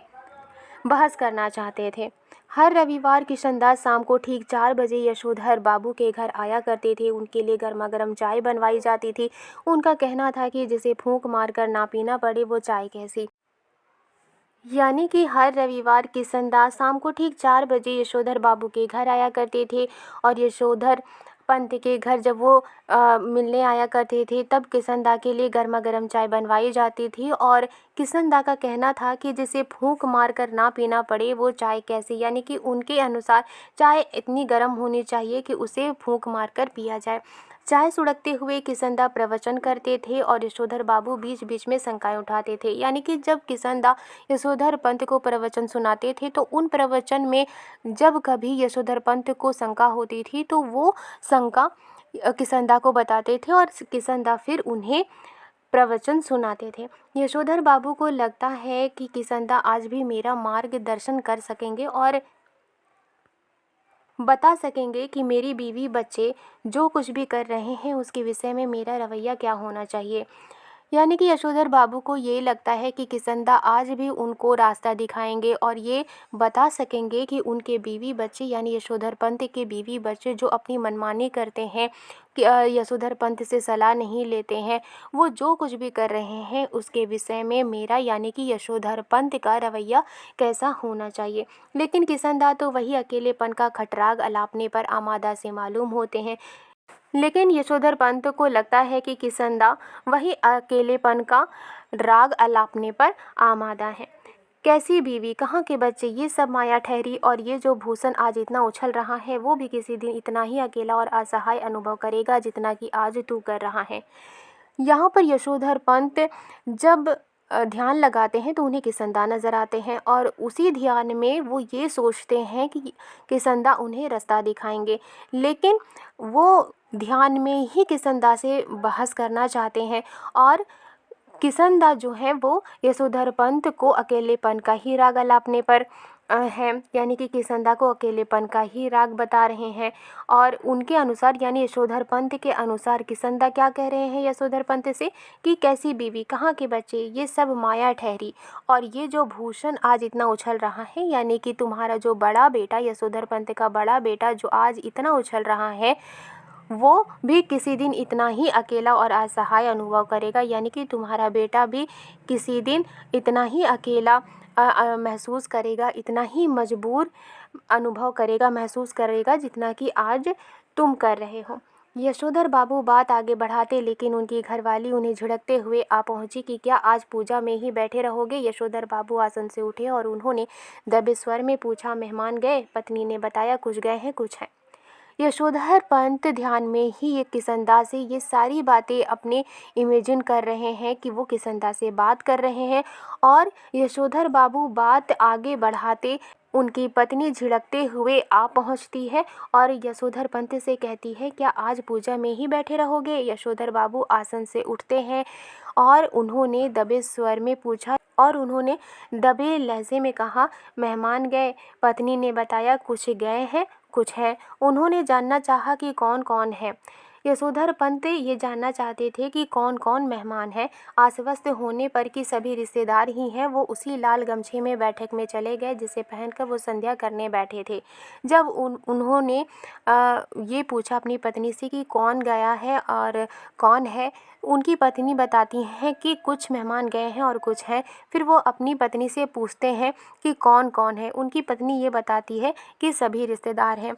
बहस करना चाहते थे। हर रविवार किसंदा शाम को ठीक 4 बजे यशोधर बाबू के घर आया करते थे। उनके लिए गर्मा गर्म चाय बनवाई जाती थी। उनका कहना था कि जिसे फूंक मारकर ना पीना पड़े वो चाय कैसी। यानी कि हर रविवार किसंदा शाम को ठीक 4 बजे यशोधर बाबू के घर आया करते थे और यशोधर पंत के घर जब वो मिलने आया करते थे तब किसंदा के लिए गर्मा गर्म चाय बनवाई जाती थी। और किसंदा का कहना था कि जिसे फूंक मार कर ना पीना पड़े वो चाय कैसे, यानी कि उनके अनुसार चाय इतनी गर्म होनी चाहिए कि उसे फूंक मार कर पिया जाए। चाय सुड़कते हुए किसंदा प्रवचन करते थे और यशोधर बाबू बीच बीच में शंकाएं उठाते थे। यानी कि जब किसंदा यशोधर पंत को प्रवचन सुनाते थे तो उन प्रवचन में जब कभी यशोधर पंत को शंका होती थी तो वो शंका किसंदा को बताते थे और किसंदा फिर उन्हें प्रवचन सुनाते थे। यशोधर बाबू को लगता है कि किसंदा आज भी मेरा मार्गदर्शन कर सकेंगे और बता सकेंगे कि मेरी बीवी बच्चे जो कुछ भी कर रहे हैं उसके विषय में मेरा रवैया क्या होना चाहिए। यानी कि यशोधर बाबू को ये लगता है कि किसंदा आज भी उनको रास्ता दिखाएंगे और ये बता सकेंगे कि उनके बीवी बच्चे यानी यशोधर पंत के बीवी बच्चे जो अपनी मनमानी करते हैं, कि यशोधर पंत से सलाह नहीं लेते हैं, वो जो कुछ भी कर रहे हैं उसके विषय में मेरा यानी कि यशोधर पंत का रवैया कैसा होना चाहिए। लेकिन किसंदा तो वही अकेलेपन का खटराग अलापने पर आमादा से मालूम होते हैं। लेकिन यशोधर पंत को लगता है कि किसंदा वही अकेलेपन का राग अलापने पर आमादा है। कैसी बीवी, कहाँ के बच्चे, ये सब माया ठहरी और ये जो भूषण आज इतना उछल रहा है वो भी किसी दिन इतना ही अकेला और असहाय अनुभव करेगा जितना कि आज तू कर रहा है। यहाँ पर यशोधर पंत जब ध्यान लगाते हैं तो उन्हें किसंदा नज़र आते हैं और उसी ध्यान में वो ये सोचते हैं कि किसंदा उन्हें रास्ता दिखाएंगे, लेकिन वो ध्यान में ही किसंदा से बहस करना चाहते हैं। और किसंदा जो है वो यशोधर पंत को अकेलेपन का ही राग अलापने पर हैं, यानी कि किसंदा को अकेलेपन का ही राग बता रहे हैं। और उनके अनुसार यानी यशोधर पंत के अनुसार किसंदा क्या कह रहे हैं यशोधर पंत से कि कैसी बीवी, कहाँ के बच्चे, ये सब माया ठहरी। और ये जो भूषण आज इतना उछल रहा है, यानी कि तुम्हारा जो बड़ा बेटा, यशोधर पंत का बड़ा बेटा जो आज इतना उछल रहा है, वो भी किसी दिन इतना ही अकेला और असहाय अनुभव करेगा। यानी कि तुम्हारा बेटा भी किसी दिन इतना ही अकेला महसूस करेगा, इतना ही मजबूर अनुभव करेगा, महसूस करेगा, जितना कि आज तुम कर रहे हो। यशोधर बाबू बात आगे बढ़ाते, लेकिन उनकी घरवाली उन्हें झिड़कते हुए आ पहुंची कि क्या आज पूजा में ही बैठे रहोगे। यशोधर बाबू आसन से उठे और उन्होंने दबे स्वर में पूछा, मेहमान गए? पत्नी ने बताया, कुछ गए हैं, कुछ हैं। यशोधर पंत ध्यान में ही ये किसंदा से ये सारी बातें अपने इमेजिन कर रहे हैं कि वो किसंदा से बात कर रहे हैं। और यशोधर बाबू बात आगे बढ़ाते उनकी पत्नी झिड़कते हुए आ पहुंचती है और यशोधर पंत से कहती है, क्या आज पूजा में ही बैठे रहोगे। यशोधर बाबू आसन से उठते हैं और उन्होंने दबे स्वर में पूछा और उन्होंने दबे लहजे में कहा, मेहमान गए? पत्नी ने बताया, कुछ गए हैं, कुछ है। उन्होंने जानना चाहा कि कौन कौन है। यशोधर पंत ये जानना चाहते थे कि कौन कौन मेहमान है। आश्वस्त होने पर कि सभी रिश्तेदार ही हैं, वो उसी लाल गमछे में बैठक में चले गए जिसे पहनकर वो संध्या करने बैठे थे। जब उन्होंने ये पूछा अपनी पत्नी से कि कौन गया है और कौन है, उनकी पत्नी बताती हैं कि कुछ मेहमान गए हैं और कुछ हैं। फिर वो अपनी पत्नी से पूछते हैं कि कौन कौन है। उनकी पत्नी ये बताती है कि सभी रिश्तेदार हैं।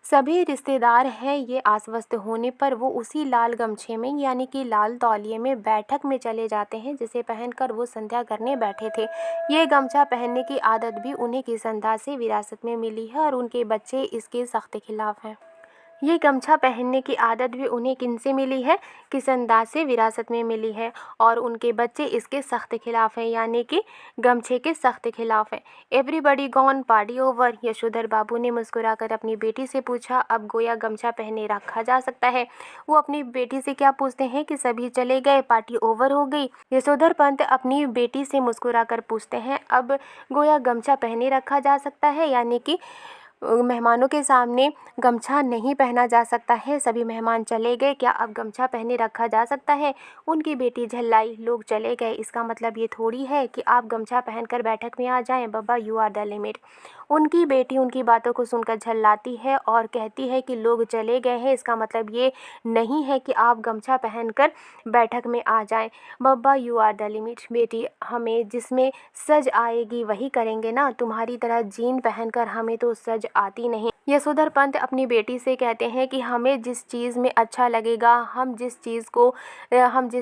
सभी रिश्तेदार हैं, ये आश्वस्त होने पर वो उसी लाल गमछे में यानी कि लाल तौलिए में बैठक में चले जाते हैं जिसे पहनकर वो संध्या करने बैठे थे। ये गमछा पहनने की आदत भी उन्हें किसंदा से विरासत में मिली है और उनके बच्चे इसके सख्त खिलाफ हैं। ये गमछा पहनने की आदत भी उन्हें किनसे मिली है? किसंदा से विरासत में मिली है और उनके बच्चे इसके सख्त खिलाफ हैं, यानी कि गमछे के सख्त खिलाफ हैं। Everybody gone, party over. Yashodhar Babu ने मुस्कुराकर अपनी बेटी से पूछा, अब गोया गमछा पहने रखा जा सकता है। वो अपनी बेटी से क्या पूछते हैं कि सभी चले गए, पार्टी ओवर हो गई। यशोधर पंत अपनी बेटी से मुस्कुराकर पूछते हैं, अब गोया गमछा पहने रखा जा सकता है, यानी कि मेहमानों के सामने गमछा नहीं पहना जा सकता है। सभी मेहमान चले गए, क्या अब गमछा पहने रखा जा सकता है? उनकी बेटी झल्लाई, लोग चले गए, इसका मतलब ये थोड़ी है कि आप गमछा पहनकर बैठक में आ जाएं। बब्बा, यू आर द लिमिट। उनकी बेटी उनकी बातों को सुनकर झल्लाती है और कहती है कि लोग चले गए हैं, इसका मतलब ये नहीं है कि आप गमछा पहनकर बैठक में आ जाएं। बब्बा, यू आर द लिमिट। बेटी, हमें जिसमें सज आएगी वही करेंगे ना, तुम्हारी तरह जीन पहनकर हमें तो सज आती नहीं। यशोधर पंत अपनी बेटी से कहते हैं कि हमें जिस चीज़ में अच्छा लगेगा, हम जिस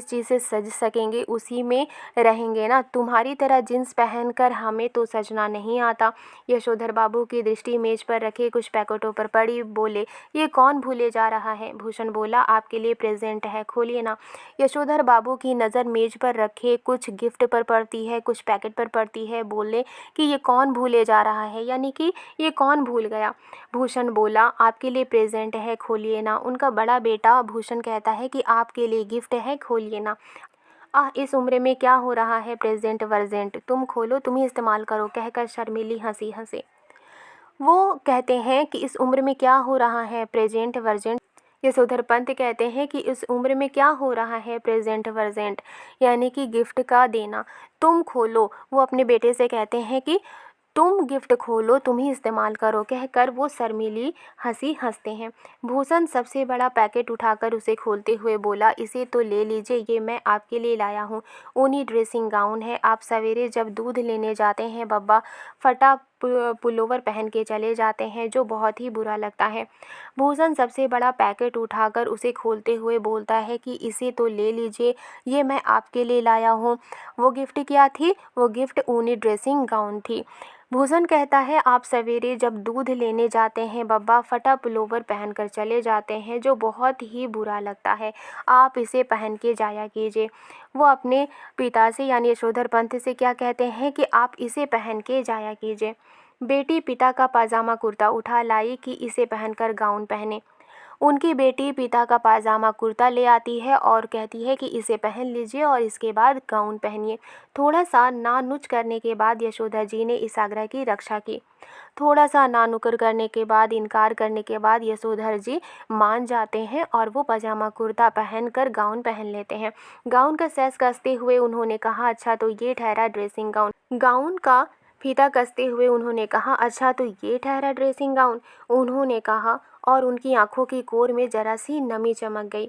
चीज़ से सज सकेंगे उसी में रहेंगे ना, तुम्हारी तरह जींस पहनकर हमें तो सजना नहीं आता। यशोधर बाबू की दृष्टि मेज पर रखे कुछ पैकेटों पर पड़ी। बोले, ये कौन भूले जा रहा है? भूषण बोला, आपके लिए प्रेजेंट है, खोलिए ना। यशोधर बाबू की नज़र मेज पर रखे कुछ गिफ्ट पर पड़ती है, कुछ पैकेट पर पड़ती है। बोले कि ये कौन भूले जा रहा है, यानी कि ये कौन भूल गया। भूषण बोला, आपके लिए प्रेजेंट है, खोलिए ना। उनका बड़ा बेटा भूषण कहता है कि आपके लिए गिफ्ट है, खोलिए ना। इस उम्र में क्या हो रहा है प्रेजेंट वर्जेंट, तुम खोलो, तुम ही इस्तेमाल करो, कहकर शर्मीली हंसी हंसे। वो कहते हैं कि इस उम्र में क्या हो रहा है प्रेजेंट वर्जेंट। यशोधर पंत कहते हैं कि इस उम्र में क्या हो रहा है प्रेजेंट वर्जेंट, यानी कि गिफ्ट का देना। तुम खोलो, वो अपने बेटे से कहते हैं कि तुम गिफ्ट खोलो, तुम ही इस्तेमाल करो, कहकर वो शर्मीली हंसी हंसते हैं। भूषण सबसे बड़ा पैकेट उठाकर उसे खोलते हुए बोला, इसे तो ले लीजिए, ये मैं आपके लिए लाया हूँ। ऊनी ड्रेसिंग गाउन है। आप सवेरे जब दूध लेने जाते हैं बब्बा, फटा पुलोवर पहन के चले जाते हैं, जो बहुत ही बुरा लगता है। भूषण सबसे बड़ा पैकेट उठाकर उसे खोलते हुए बोलता है कि इसे तो ले लीजिए, ये मैं आपके लिए लाया हूँ। वो गिफ्ट क्या थी? वो गिफ्ट ऊनी ड्रेसिंग गाउन थी। भूषण कहता है, आप सवेरे जब दूध लेने जाते हैं बब्बा, फटा पुलोवर पहनकर चले जाते हैं, जो बहुत ही बुरा लगता है। आप इसे पहन के जाया कीजिए। वो अपने पिता से यानी यशोधर पंत से क्या कहते हैं कि आप इसे पहन के जाया कीजिए। बेटी पिता का पाजामा कुर्ता उठा लाई कि इसे पहनकर गाउन पहने। उनकी बेटी पिता का पाजामा कुर्ता ले आती है और कहती है कि इसे पहन लीजिए और इसके बाद गाउन पहनिए। थोड़ा सा नानुच करने के बाद यशोदा जी ने इस आग्रह की रक्षा की। थोड़ा सा नानुकर करने के बाद, इनकार करने के बाद यशोधर जी मान जाते हैं और वो पजामा कुर्ता पहनकर गाउन पहन लेते हैं। गाउन का सैस कसते हुए उन्होंने कहा, अच्छा तो ये ठहरा ड्रेसिंग गाउन। गाउन का फीता कसते हुए उन्होंने कहा, अच्छा तो ये ठहरा ड्रेसिंग गाउन। उन्होंने कहा और उनकी आंखों की कोर में जरा सी नमी चमक गई।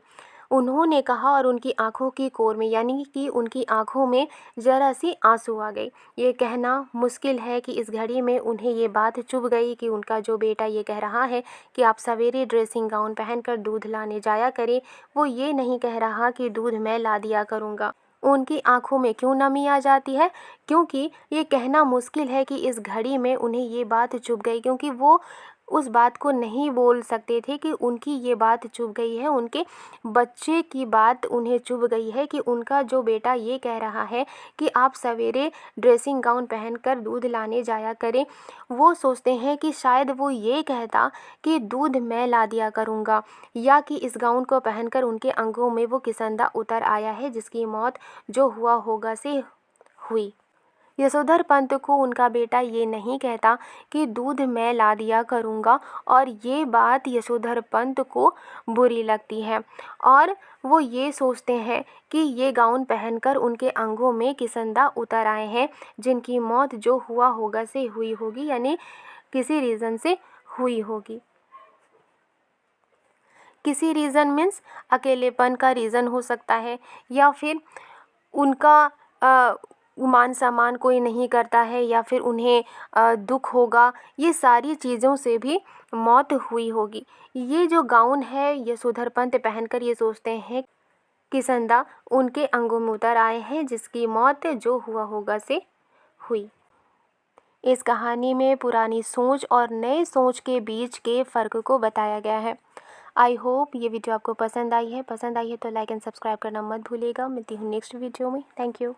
उन्होंने कहा और उनकी आंखों की कोर में यानी कि उनकी आंखों में जरा सी आंसू आ गई। ये कहना मुश्किल है कि इस घड़ी में उन्हें ये बात चुभ गई कि उनका जो बेटा ये कह रहा है कि आप सवेरे ड्रेसिंग गाउन पहनकर दूध लाने जाया करें, वो ये नहीं कह रहा कि दूध मैं ला दिया करूँगा। उनकी आंखों में क्यों नमी आ जाती है? क्योंकि ये कहना मुश्किल है कि इस घड़ी में उन्हें ये बात चुभ गई, क्योंकि वो उस बात को नहीं बोल सकते थे कि उनकी ये बात चुभ गई है। उनके बच्चे की बात उन्हें चुभ गई है कि उनका जो बेटा ये कह रहा है कि आप सवेरे ड्रेसिंग गाउन पहनकर दूध लाने जाया करें। वो सोचते हैं कि शायद वो ये कहता कि दूध मैं ला दिया करूँगा, या कि इस गाउन को पहनकर उनके अंगों में वो किसंदा उतर आया है जिसकी मौत जो हुआ होगा से हुई। यशोधर पंत को उनका बेटा ये नहीं कहता कि दूध मैं ला दिया करूँगा, और ये बात यशोधर पंत को बुरी लगती है और वो ये सोचते हैं कि ये गाउन पहनकर उनके अंगों में किसंदा उतर आए हैं जिनकी मौत जो हुआ होगा से हुई होगी, यानी किसी रीज़न से हुई होगी। किसी रीज़न मीन्स अकेलेपन का रीज़न हो सकता है, या फिर उनका मान सम्मान कोई नहीं करता है, या फिर उन्हें दुख होगा। ये सारी चीज़ों से भी मौत हुई होगी। ये जो गाउन है यशोधर पंत पहनकर ये सोचते हैं किसंदा उनके अंगों में उतर आए हैं जिसकी मौत जो हुआ होगा से हुई। इस कहानी में पुरानी सोच और नए सोच के बीच के फ़र्क को बताया गया है। आई होप ये वीडियो आपको पसंद आई है। पसंद आई है तो लाइक एंड सब्सक्राइब करना मत भूलिएगा। मिलती हूँ नेक्स्ट वीडियो में। Thank you.